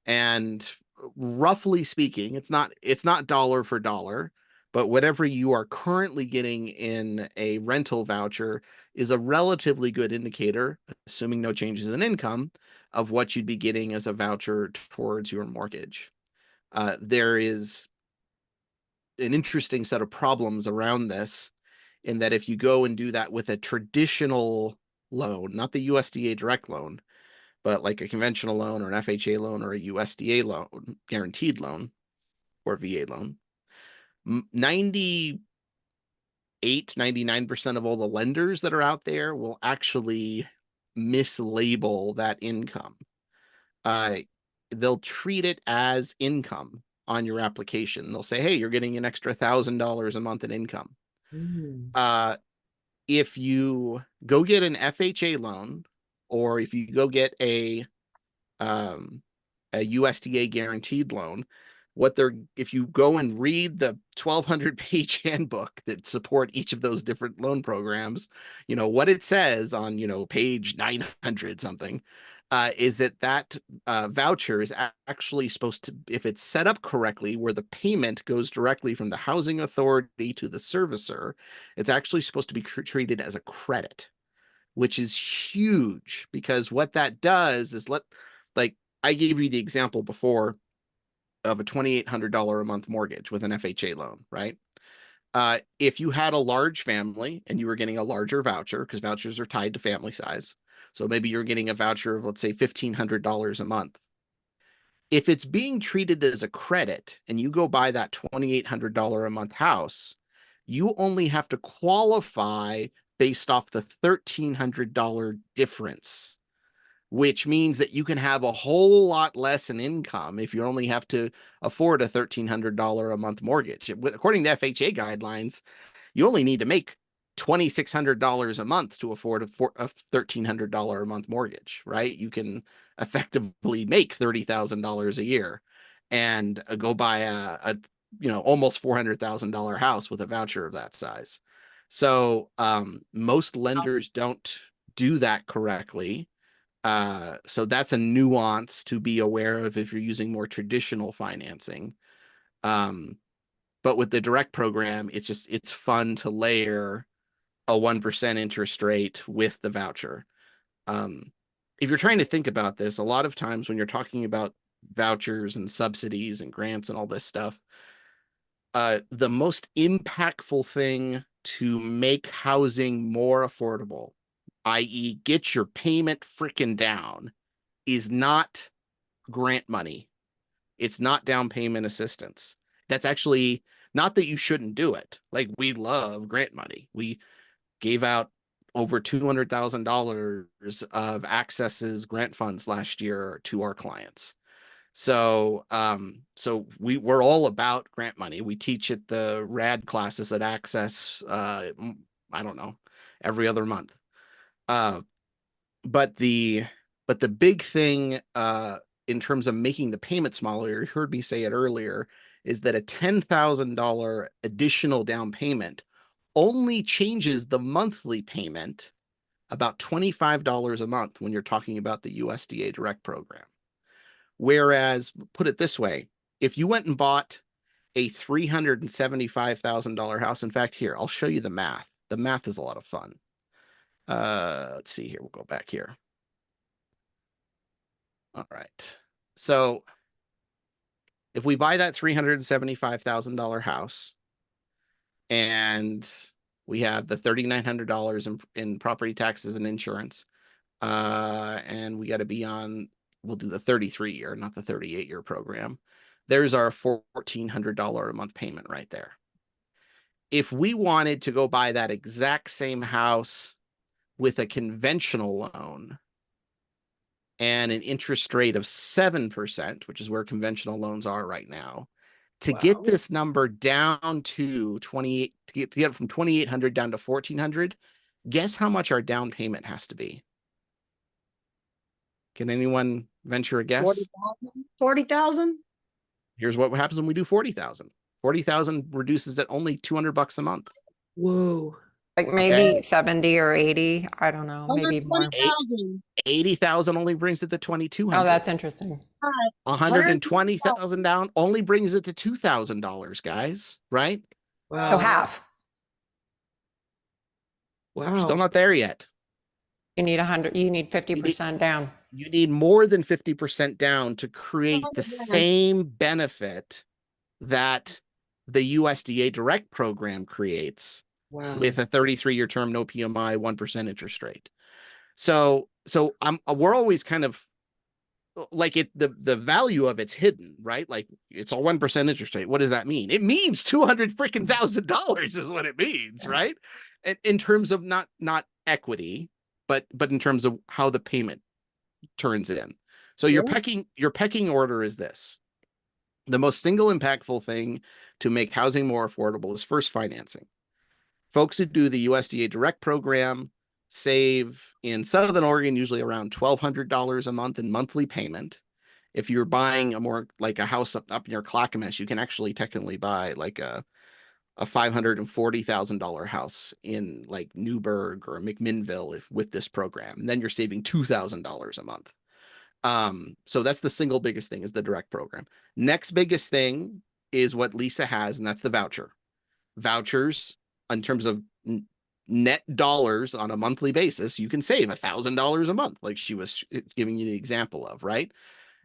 and roughly speaking, it's not dollar for dollar, but whatever you are currently getting in a rental voucher is a relatively good indicator, assuming no changes in income, of what you'd be getting as a voucher towards your mortgage. There is an interesting set of problems around this, in that if you go and do that with a traditional loan, not the USDA Direct loan, but like a conventional loan or an FHA loan or a USDA loan, guaranteed loan, or VA loan, 99% of all the lenders that are out there will actually mislabel that income. They'll treat it as income on your application. They'll say, hey, you're getting an extra $1,000 a month in income. If you go get an FHA loan, or if you go get a USDA guaranteed loan, if you go and read the 1,200 page handbook that support each of those different loan programs, what it says on, page 900 something, is that voucher is actually supposed to, if it's set up correctly, where the payment goes directly from the housing authority to the servicer, it's actually supposed to be treated as a credit, which is huge, because what that does is like, I gave you the example before of a $2,800 a month mortgage with an FHA loan, right? If you had a large family and you were getting a larger voucher, because vouchers are tied to family size, so maybe you're getting a voucher of, let's say, $1,500 a month. If it's being treated as a credit and you go buy that $2,800 a month house, you only have to qualify based off the $1,300 difference, which means that you can have a whole lot less in income if you only have to afford a $1,300 a month mortgage. According to FHA guidelines, you only need to make $2,600 a month to afford a $1,300 a month mortgage, right? You can effectively make $30,000 a year and go buy a almost $400,000 house with a voucher of that size. So most lenders don't do that correctly. So that's a nuance to be aware of if you're using more traditional financing. But with the direct program, it's fun to layer a 1% interest rate with the voucher. If you're trying to think about this, a lot of times when you're talking about vouchers and subsidies and grants and all this stuff, the most impactful thing to make housing more affordable, i.e. get your payment freaking down, is not grant money. It's not down payment assistance. That's actually not that you shouldn't do it. Like, we love grant money. We gave out over $200,000 of Access's grant funds last year to our clients. So we're all about grant money. We teach at the rad classes at Access, I don't know, every other month. But the big thing in terms of making the payment smaller, you heard me say it earlier, is that a $10,000 additional down payment only changes the monthly payment about $25 a month when you're talking about the USDA Direct program. Whereas, put it this way, if you went and bought a $375,000 house, in fact, here, I'll show you the math. The math is a lot of fun. Let's see here. We'll go back here. All right. So if we buy that $375,000 house and we have the $3,900 in property taxes and insurance, and we got to be on, we'll do the 33-year, not the 38-year program. There's our $1,400 a month payment right there. If we wanted to go buy that exact same house with a conventional loan and an interest rate of 7%, which is where conventional loans are right now, to get this number down to 28, to get it from 2,800 down to 1,400, guess how much our down payment has to be? Can anyone venture a guess? 40,000? Here's what happens when we do 40,000. 40,000 reduces at only $200 a month. Whoa. Like maybe 70 or 80. I don't know. Maybe more. 120,000. 80,000 only brings it to 2,200. Oh, that's interesting. 120,000 down only brings it to $2,000, guys, right? Wow. So half. Wow. Still not there yet. You need 100. You need 50% down. You need more than 50% down to create the same benefit that the USDA Direct program creates with a 33-year term, no PMI, 1% interest rate. So we're always kind of like the value of it's hidden, right? Like, it's a 1% interest rate. What does that mean? It means $200,000 is what it means, right? And in terms of not equity, but in terms of how the payment turns in. So your pecking order is this. The most single impactful thing to make housing more affordable is first financing. Folks who do the USDA Direct program save in Southern Oregon usually around $1,200 a month in monthly payment. If you're buying a more like a house up near Clackamas, you can actually technically buy like a $540,000 house in like Newburgh or McMinnville with this program. And then you're saving $2,000 a month. So that's the single biggest thing, is the direct program. Next biggest thing is what Lisa has, and that's the voucher. Vouchers, in terms of net dollars on a monthly basis, you can save $1,000 a month, like she was giving you the example of, right?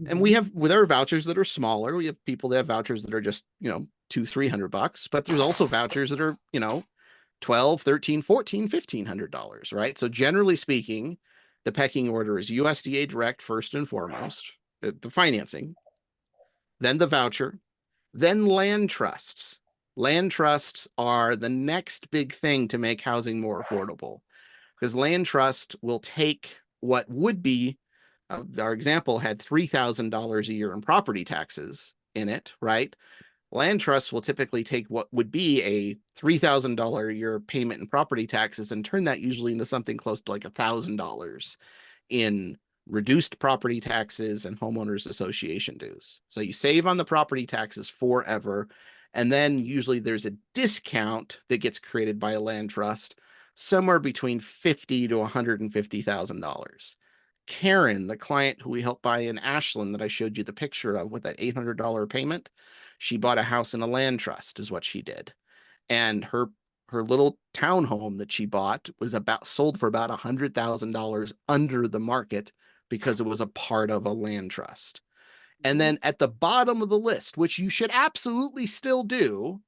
And we have, with our vouchers that are smaller, we have people that have vouchers that are just, $200-300, but there's also vouchers that are, you know, $1,200, $1,300, $1,400, $1,500, right? So generally speaking, the pecking order is USDA Direct first and foremost, the financing, then the voucher, then land trusts. Land trusts are the next big thing to make housing more affordable, because land trust will take what would be, our example had $3,000 a year in property taxes in it, right? Land trusts will typically take what would be a $3,000 a year payment in property taxes and turn that usually into something close to like $1,000 in reduced property taxes and homeowners association dues. So you save on the property taxes forever. And then usually there's a discount that gets created by a land trust somewhere between $50,000 to $150,000. Karen, the client who we helped buy in Ashland that I showed you the picture of with that $800 payment, she bought a house in a land trust is what she did. And her little townhome that she bought was sold for about $100,000 under the market because it was a part of a land trust. And then at the bottom of the list, which you should absolutely still do,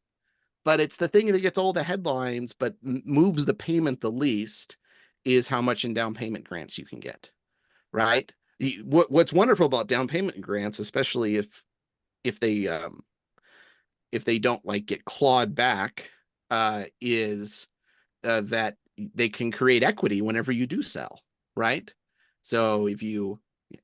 but it's the thing that gets all the headlines, but moves the payment the least, is how much in down payment grants you can get, right? What's wonderful about down payment grants, especially if they don't like get clawed back, is that they can create equity whenever you do sell, right? So if you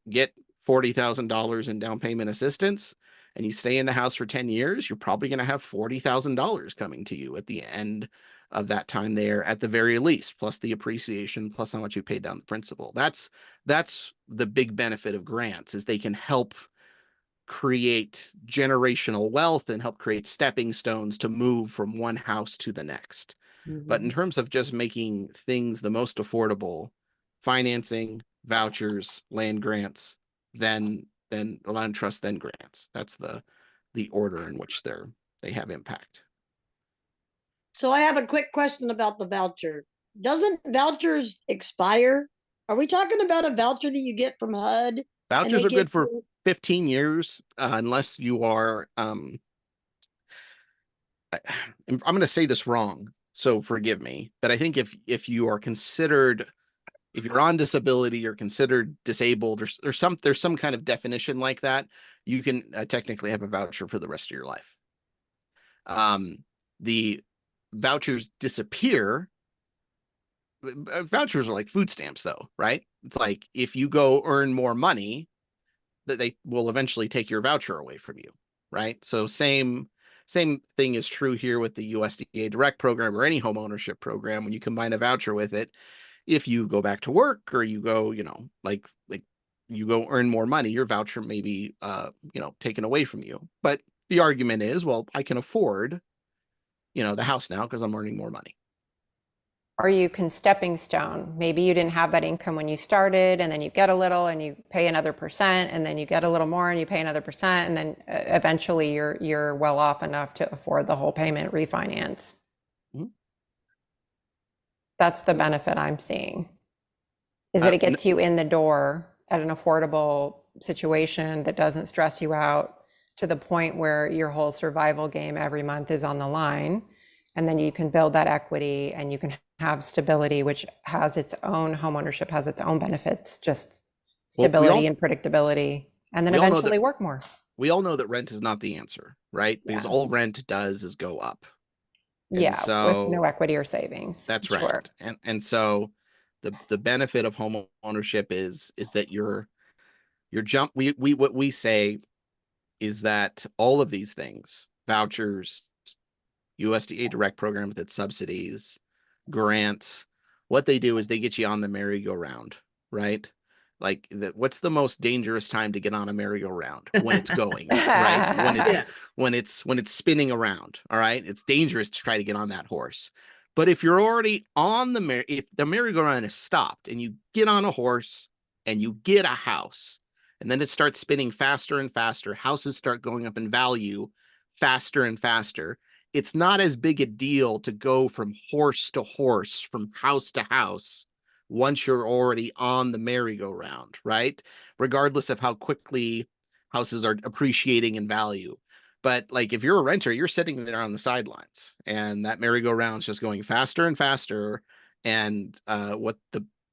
get $40,000 in down payment assistance and you stay in the house for 10 years, you're probably going to have $40,000 coming to you at the end of that time there at the very least, plus the appreciation, plus how much you paid down the principal. That's the big benefit of grants, is they can help create generational wealth and help create stepping stones to move from one house to the next. But in terms of just making things the most affordable, financing, vouchers, land grants, then land trust, then grants. That's the order in which they have impact. So I have a quick question about the voucher. Doesn't vouchers expire? Are we talking about a voucher that you get from HUD? Vouchers are good for 15 years, unless you are, I'm going to say this wrong, so forgive me, but I think if you are considered, if you're on disability or considered disabled, or there's some kind of definition like that, you can technically have a voucher for the rest of your life. The vouchers disappear. Vouchers are like food stamps, though, right? It's like if you go earn more money, that they will eventually take your voucher away from you, right? So same thing is true here with the USDA Direct program or any home ownership program. When you combine a voucher with it, if you go back to work or you go, you know, like you go earn more money, your voucher may be, taken away from you. But the argument is, well, I can afford, the house now because I'm earning more money. Or you can stepping stone. Maybe you didn't have that income when you started, and then you get a little and you pay another percent, and then you get a little more and you pay another percent, and then eventually you're well off enough to afford the whole payment refinance. Mm-hmm. That's the benefit I'm seeing, is that it gets you in the door at an affordable situation that doesn't stress you out to the point where your whole survival game every month is on the line. And then you can build that equity and you can have stability, which has its own, homeownership has its own benefits, just stability and predictability, and then eventually work more. We all know that rent is not the answer, right? Because all rent does is go up. And so, with no equity or savings. That's right. And so the benefit of home ownership is that what we say is that all of these things, vouchers, USDA Direct program with its subsidies, grants, what they do is they get you on the merry-go-round, right? Like, what's the most dangerous time to get on a merry-go-round? When it's going, right? When it's spinning around, all right? It's dangerous to try to get on that horse. But if you're already on if the merry-go-round is stopped and you get on a horse and you get a house, and then it starts spinning faster and faster, houses start going up in value faster and faster, it's not as big a deal to go from horse to horse, from house to house, once you're already on the merry-go-round, right? Regardless of how quickly houses are appreciating in value. But like if you're a renter, you're sitting there on the sidelines, and that merry-go-round's just going faster and faster. And what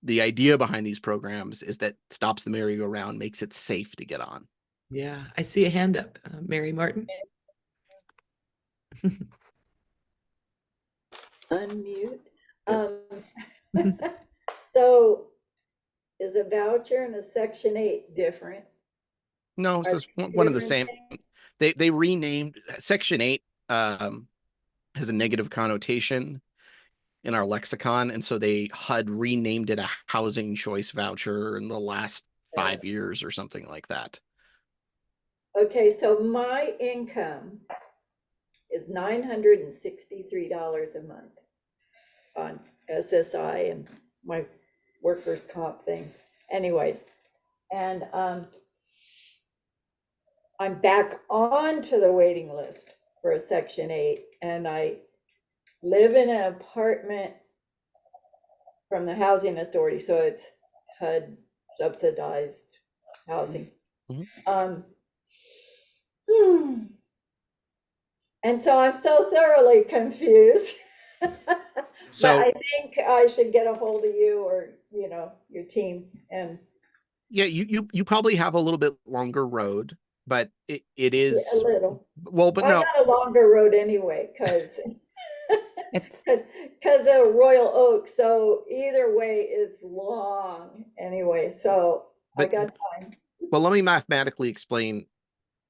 the idea behind these programs is that stops the merry-go-round, makes it safe to get on. Yeah, I see a hand up, Mary Martin. Unmute. So is a voucher and a Section 8 different? No, Are it's they one of the different same. things? They renamed Section 8 has a negative connotation in our lexicon, and so HUD renamed it a housing choice voucher in the last 5 years or something like that. Okay, so my income is $963 a month on SSI and my workers' comp thing. Anyways, and I'm back onto the waiting list for a Section 8, and I live in an apartment from the Housing Authority, so it's HUD subsidized housing. And so I'm so thoroughly confused. So but I think I should get a hold of you or, you know, your team. And yeah, you probably have a little bit longer road, but it is a little. well, but I no, got a longer road anyway, because It's of Royal Oak. So either way is long anyway. So I but got time. but let me mathematically explain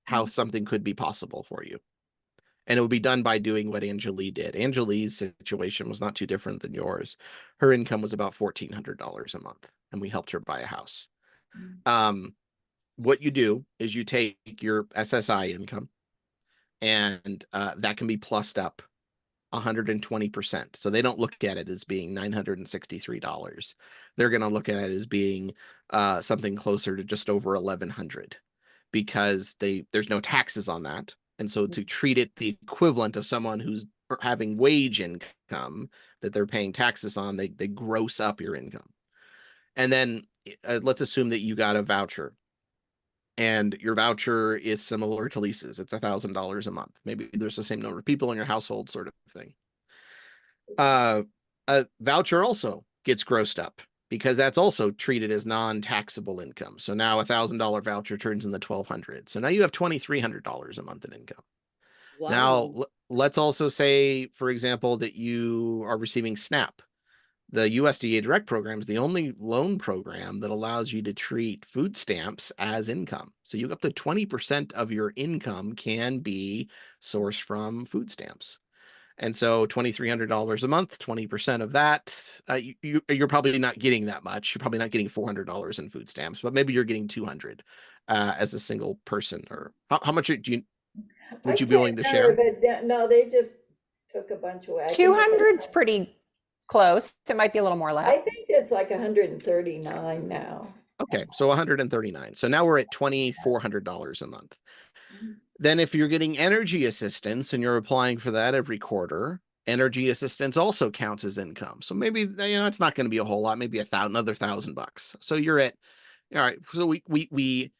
how something could be possible for you. And it would be done by doing what Angelique did. Angelique's situation was not too different than yours. Her income was about $1,400 a month, and we helped her buy a house. What you do is you take your SSI income, and that can be plussed up 120%. So they don't look at it as being $963. They're going to look at it as being something closer to just over $1,100, because there's no taxes on that. And so to treat it the equivalent of someone who's having wage income that they're paying taxes on, they gross up your income. And then let's assume that you got a voucher, and your voucher is similar to Lisa's. It's $1,000 a month. Maybe there's the same number of people in your household, sort of thing. A voucher also gets grossed up, because that's also treated as non-taxable income. So now $1,000 voucher turns into $1,200. So now you have $2,300 a month in income. Wow. Now let's also say, for example, that you are receiving SNAP. The USDA Direct program is the only loan program that allows you to treat food stamps as income. So you up to 20% of your income can be sourced from food stamps. And so $2,300 a month, 20% of that, you're probably not getting that much. You're probably not getting $400 in food stamps, but maybe you're getting $200 as a single person. Or how much would you be willing to share? But no, they just took a bunch away. 200's pretty close. It might be a little more I left. think it's like 139 now. Okay, so 139. So now we're at $2,400 a month. Then if you're getting energy assistance and you're applying for that every quarter, energy assistance also counts as income. So maybe, you know, it's not going to be a whole lot, maybe another $1,000. So you're at, all right. So we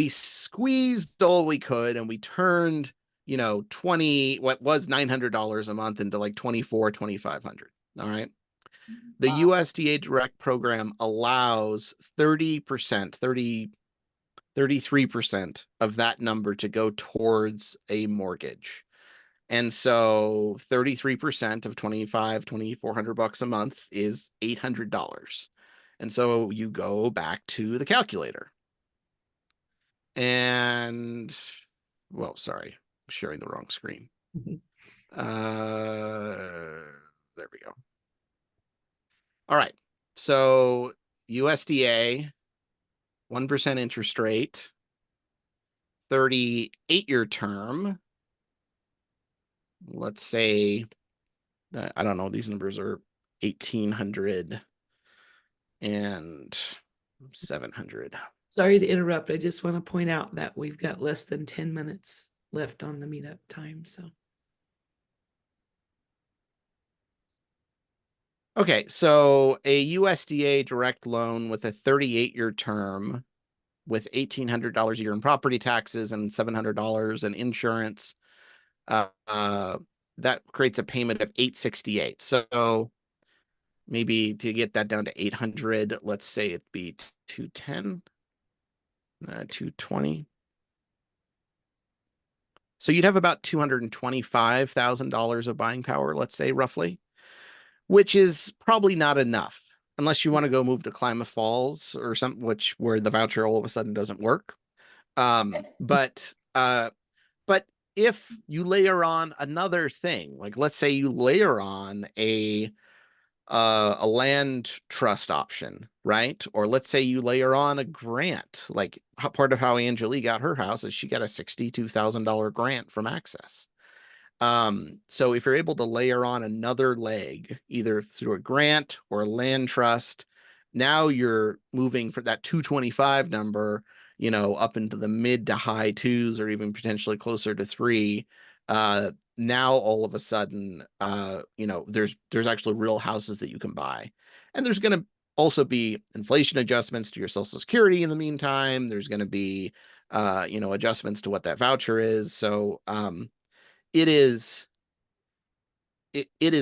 squeezed all we could, and we turned, you know, what was $900 a month into like $2,400-$2,500. All right. The USDA Direct program allows 33% of that number to go towards a mortgage. And so 33% of $2,400 a month is $800. And so you go back to the calculator. And, well, sorry, I'm sharing the wrong screen. There we go. All right. So USDA, 1% interest rate, 38-year term. Let's say, I don't know, these numbers are 1,800 and 700. Sorry to interrupt. I just want to point out that we've got less than 10 minutes left on the meetup time. So. Okay, so a USDA Direct loan with a 38-year term with $1,800 a year in property taxes and $700 in insurance that creates a payment of $868. So maybe to get that down to 800, let's say it'd be 210, 220. So you'd have about $225,000 of buying power, let's say roughly, which is probably not enough unless you want to go move to Klamath Falls or something, where the voucher all of a sudden doesn't work. But if you layer on another thing, like let's say you layer on a land trust option, right? Or let's say you layer on a grant, like part of how Angelique got her house is she got a $62,000 grant from Access. So if you're able to layer on another leg, either through a grant or a land trust, now you're moving for that 225 number, up into the mid to high twos, or even potentially closer to 3. Now all of a sudden, there's actually real houses that you can buy. And there's going to also be inflation adjustments to your Social Security in the meantime. There's going to be, adjustments to what that voucher is. So, it is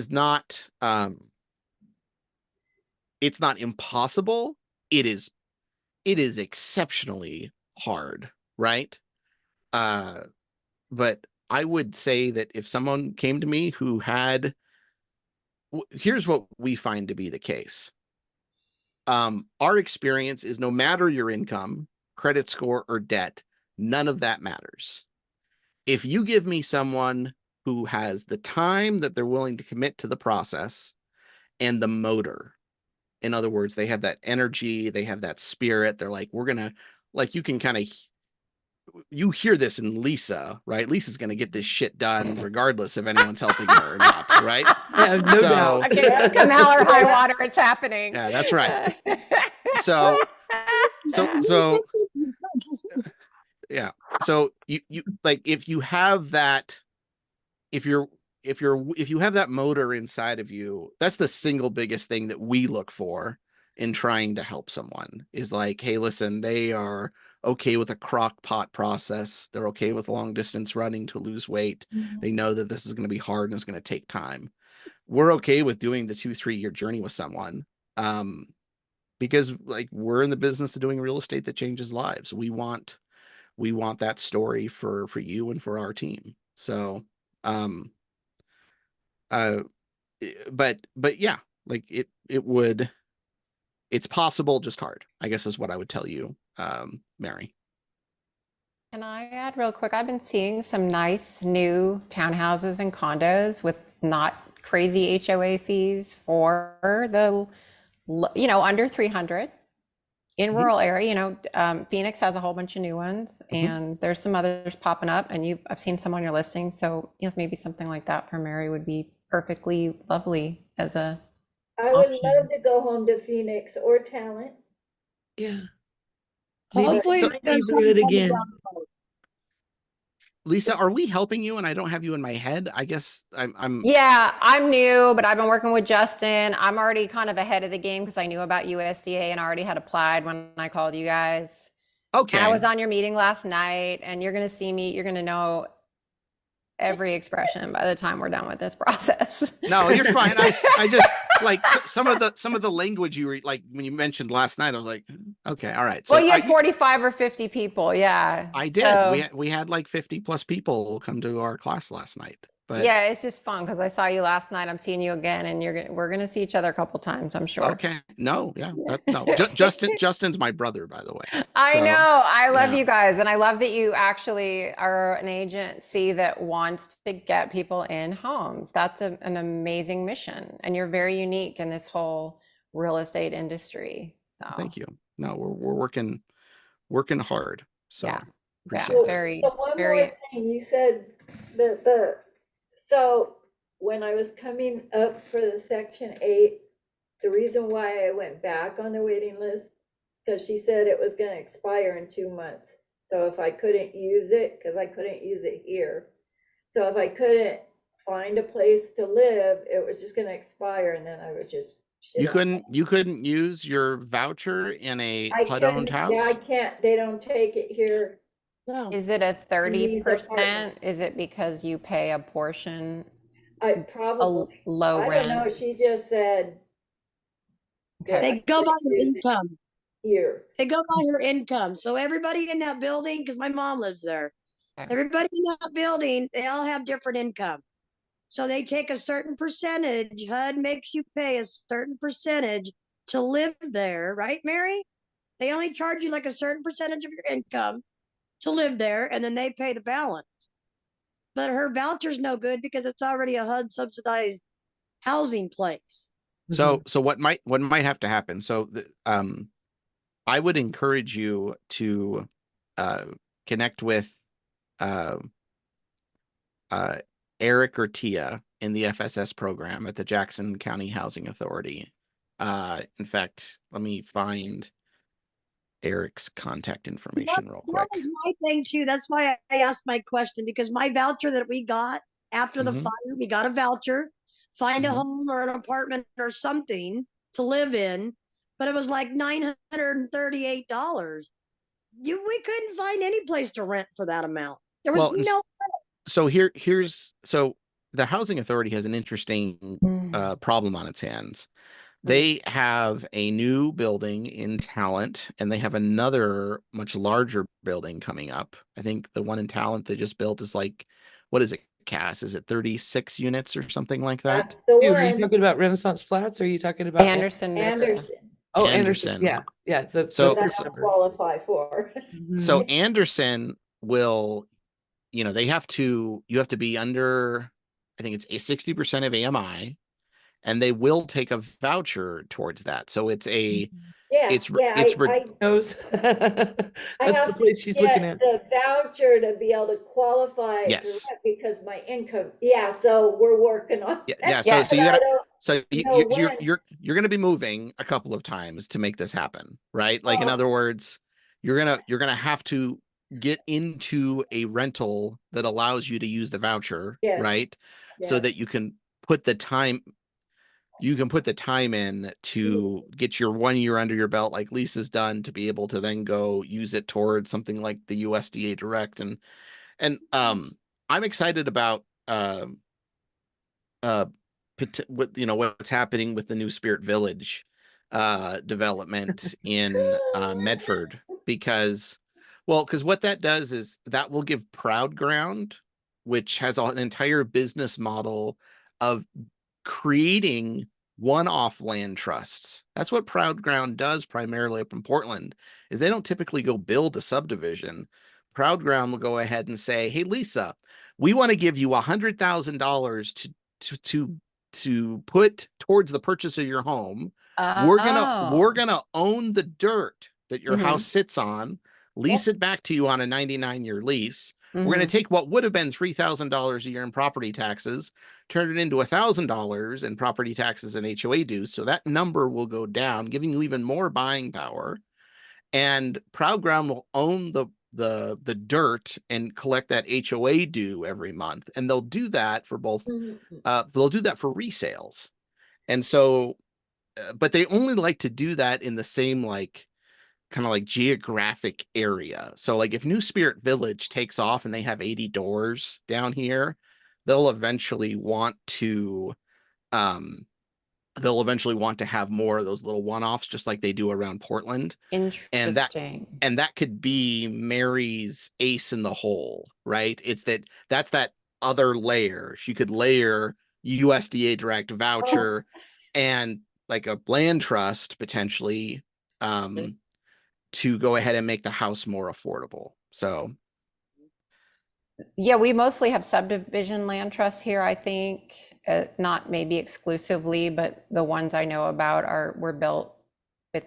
not, it's not impossible. It is exceptionally hard, right? But I would say that if someone came to me who had, here's what we find to be the case. Our experience is no matter your income, credit score, or debt, none of that matters. If you give me someone who has the time that they're willing to commit to the process and the motor, in other words, they have that energy, they have that spirit, they're like, we're gonna, like, you can kind of, you hear this in Lisa, right? Lisa's gonna get this shit done regardless if anyone's helping her or not, right? Yeah, no doubt. Okay, come hell or high water, it's happening. Yeah, that's right. So yeah. So you like, if you have that, if you have that motor inside of you, that's the single biggest thing that we look for in trying to help someone, is like, hey, listen, they are okay with a crock pot process. They're okay with long distance running to lose weight. They know that this is going to be hard and it's going to take time. We're okay with doing the 2-3 year journey with someone. Because like, we're in the business of doing real estate that changes lives. We want that story for you and for our team. So, but yeah, like it's possible, just hard, I guess, is what I would tell you, Mary. Can I add real quick? I've been seeing some nice new townhouses and condos with not crazy HOA fees for the, under 300 in rural area. Phoenix has a whole bunch of new ones, and there's some others popping up, and I've seen some on your listing. So maybe something like that for Mary would be perfectly lovely as a I would option. love to go home to Phoenix or Talent. Yeah. Maybe Hopefully tonight there's you bring it something coming again. down the road. Lisa, are we helping you and I don't have you in my head? I guess I'm Yeah, I'm new, but I've been working with Justin. I'm already kind of ahead of the game because I knew about USDA and already had applied when I called you guys. okay. And I was on your meeting last night, and you're going to see me. You're going to know every expression by the time we're done with this process. No, you're fine. I just like some of the language you were like, when you mentioned last night, I was like, okay, all right. So well, you had 45 or 50 people. Yeah, I did. So, We had like 50 plus people come to our class last night. But yeah, it's just fun because I saw you last night. I'm seeing you again, and we're gonna see each other a couple times, I'm sure. okay. No, yeah. Justin's my brother, by the way. I So, know. I love yeah. you guys, and I love that you actually are an agency that wants to get people in homes. That's an amazing mission, and you're very unique in this whole real estate industry. So Thank you. No, we're working hard. So yeah, appreciate So, that. very, so one very. more thing, you said so when I was coming up for the Section 8, the reason why I went back on the waiting list, because she said it was going to expire in 2 months. So if I couldn't use it, because I couldn't use it here, so if I couldn't find a place to live, it was just going to expire, and then I was just shit You on couldn't use your voucher in a I HUD-owned couldn't, house? yeah, I can't, they don't take it here. No. Is it a these 30%? apartments. Is it because you pay a portion, I a probably, low I don't know, rent? she just said. Okay. They go by your income. Here, They go by your income. So everybody in that building, because my mom lives there, Okay. everybody in that building, they all have different income. So they take a certain percentage. HUD makes you pay a certain percentage to live there, right, Mary? They only charge you like a certain percentage of your income to live there, and then they pay the balance. But her voucher's no good because it's already a HUD subsidized housing place. So what might have to happen? So I would encourage you to connect with uh, Eric or Tia in the FSS program at the Jackson County Housing Authority. In fact, let me find Eric's contact information real That quick. was my thing too. That's why I asked my question, because my voucher that we got after the Mhm. fire, we got a voucher, find a Mhm. home or an apartment or something to live in, but it was like $938. We couldn't find any place to rent for that amount. There was Well, no. so so the housing authority has an interesting problem on its hands. They have a new building in Talent, and they have another much larger building coming up. I think the one in Talent they just built is like, what is it, Cass? Is it 36 units or something like that? that's the Dude, are you one, talking about Renaissance Flats or are you talking about Anderson. Anderson, Oh, Anderson. Yeah, yeah. So- that I don't qualify for. So Mhm. Anderson will, they have to, you have to be under, I think it's a 60% of AMI, and they will take a voucher towards that. So it's a, Yeah, it's I Knows. That's have the to place she's looking get at. the voucher to be able to qualify for Yes. rent because my income, yeah, so we're working on Yeah, that. So Yes. you But I gotta, don't so know when. you're gonna be moving a couple of times to make this happen, right? Like, in Oh. other words, you're gonna have to get into a rental that allows you to use the voucher, Yes. right? So Yes. that you can put the time in to get your 1 year under your belt, like Lisa's done, to be able to then go use it towards something like the USDA Direct. And I'm excited about what what's happening with the new Spirit Village development in Medford, because what that does is that will give Proud Ground, which has an entire business model of creating one-off land trusts. That's what Proud Ground does primarily up in Portland, is they don't typically go build a subdivision. Proud Ground will go ahead and say, hey, Lisa, we want to give you $100,000 to put towards the purchase of your home. We're gonna own the dirt that your house sits on, lease it back to you on a 99-year lease. We're going to take what would have been $3,000 a year in property taxes, turn it into $1,000 in property taxes and HOA dues. So that number will go down, giving you even more buying power. And Proud Ground will own the dirt and collect that HOA due every month. And they'll do that for both. They'll do that for resales. And so, but they only like to do that in the same kind of geographic area. So like if New Spirit Village takes off and they have 80 doors down here, they'll eventually want to have more of those little one-offs, just like they do around Portland. Interesting. And that could be Mary's ace in the hole, right? That's that other layer. She could layer USDA Direct voucher and like a land trust potentially, to go ahead and make the house more affordable. So Yeah, we mostly have subdivision land trusts here, I think. Not maybe exclusively, but the ones I know about were built with,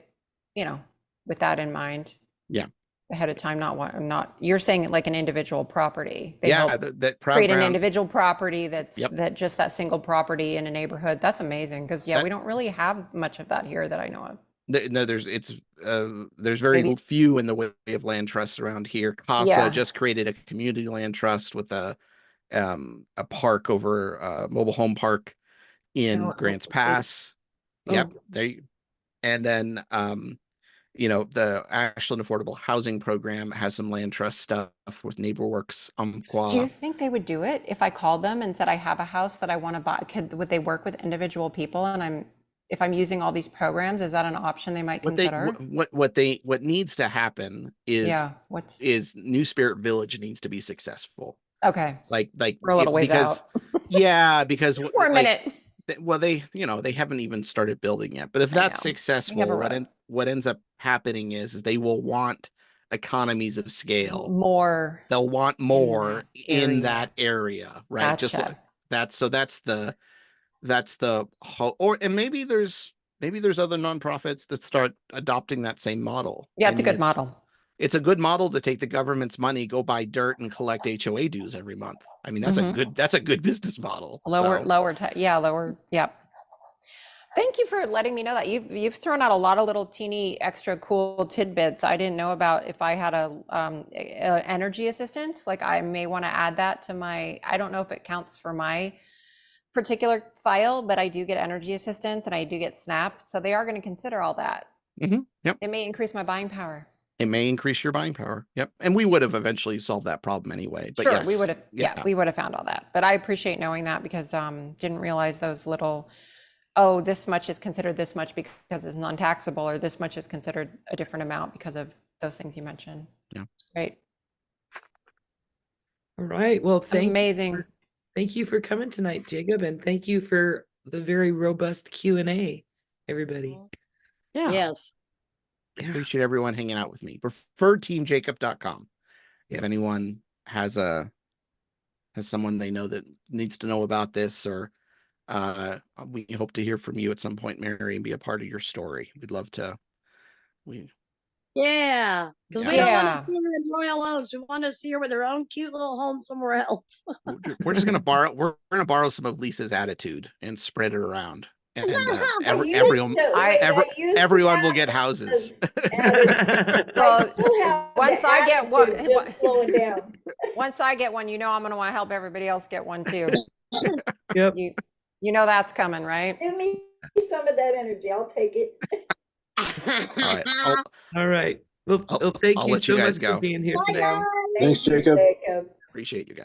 with that in mind. Yeah. Ahead of time, not you're saying like an individual property. They yeah, help that Proud create an Ground. individual property that's Yep. that single property in a neighborhood. That's amazing, because we don't really have much of that here that I know of. No, there's very few in the way of land trusts around here. CASA just created a community land trust with a park over mobile home park in Grants Pass. Yep. And then you know, the Ashland Affordable Housing Program has some land trust stuff with NeighborWorks, Do you think they would do it if I called them and said I have a house that I want to buy? Would they work with individual people? And if I'm using all these programs, is that an option they might consider? What needs to happen is Yeah. New Spirit Village needs to be successful. Okay. Like We're a little ways because out. yeah, because For a minute. well, they haven't even started building yet. But if that's successful, what ends up happening is they will want economies of scale. More. They'll want more in that area, right? Gotcha. Just like that's the whole. And maybe there's other nonprofits that start adopting that same model. Yeah, it's a good model. It's a good model to take the government's money, go buy dirt, and collect HOA dues every month. I mean, that's a good business model. Lower. Yeah. Thank you for letting me know that. You've thrown out a lot of little teeny extra cool tidbits I didn't know about. If I had a energy assistant, like I may want to add that to my, I don't know if it counts for my particular file, but I do get energy assistance and I do get SNAP. So they are going to consider all that. Yep. It may increase my buying power. It may increase your buying power. Yep. And we would have eventually solved that problem anyway. But sure, yes, we would have. Yeah, we would have found all that. But I appreciate knowing that because didn't realize those little, oh, this much is considered this much because it's non-taxable, or this much is considered a different amount because of those things you mentioned. Yeah. Great. All right. Well, Amazing. Thank you for coming tonight, Jacob, and thank you for the very robust Q&A, everybody. Yeah. Yes. Appreciate everyone hanging out with me. Preferredteamjacob.com. If anyone has someone they know that needs to know about this, or we hope to hear from you at some point, Mary, and be a part of your story. We'd love to. Yeah, because we don't want to see her in Royal Oaks. We want to see her with her own cute little home somewhere else. We're just gonna borrow. We're gonna borrow some of Lisa's attitude and spread it around, and everyone will get houses. Well, once I get one, you know I'm gonna want to help everybody else get one too. Yep. You know that's coming, right? Give me some of that energy. I'll take it. All right. Well, thank I'll you let so you guys much go. for being here Bye, today. guys. Thanks, Jacob. Appreciate you guys.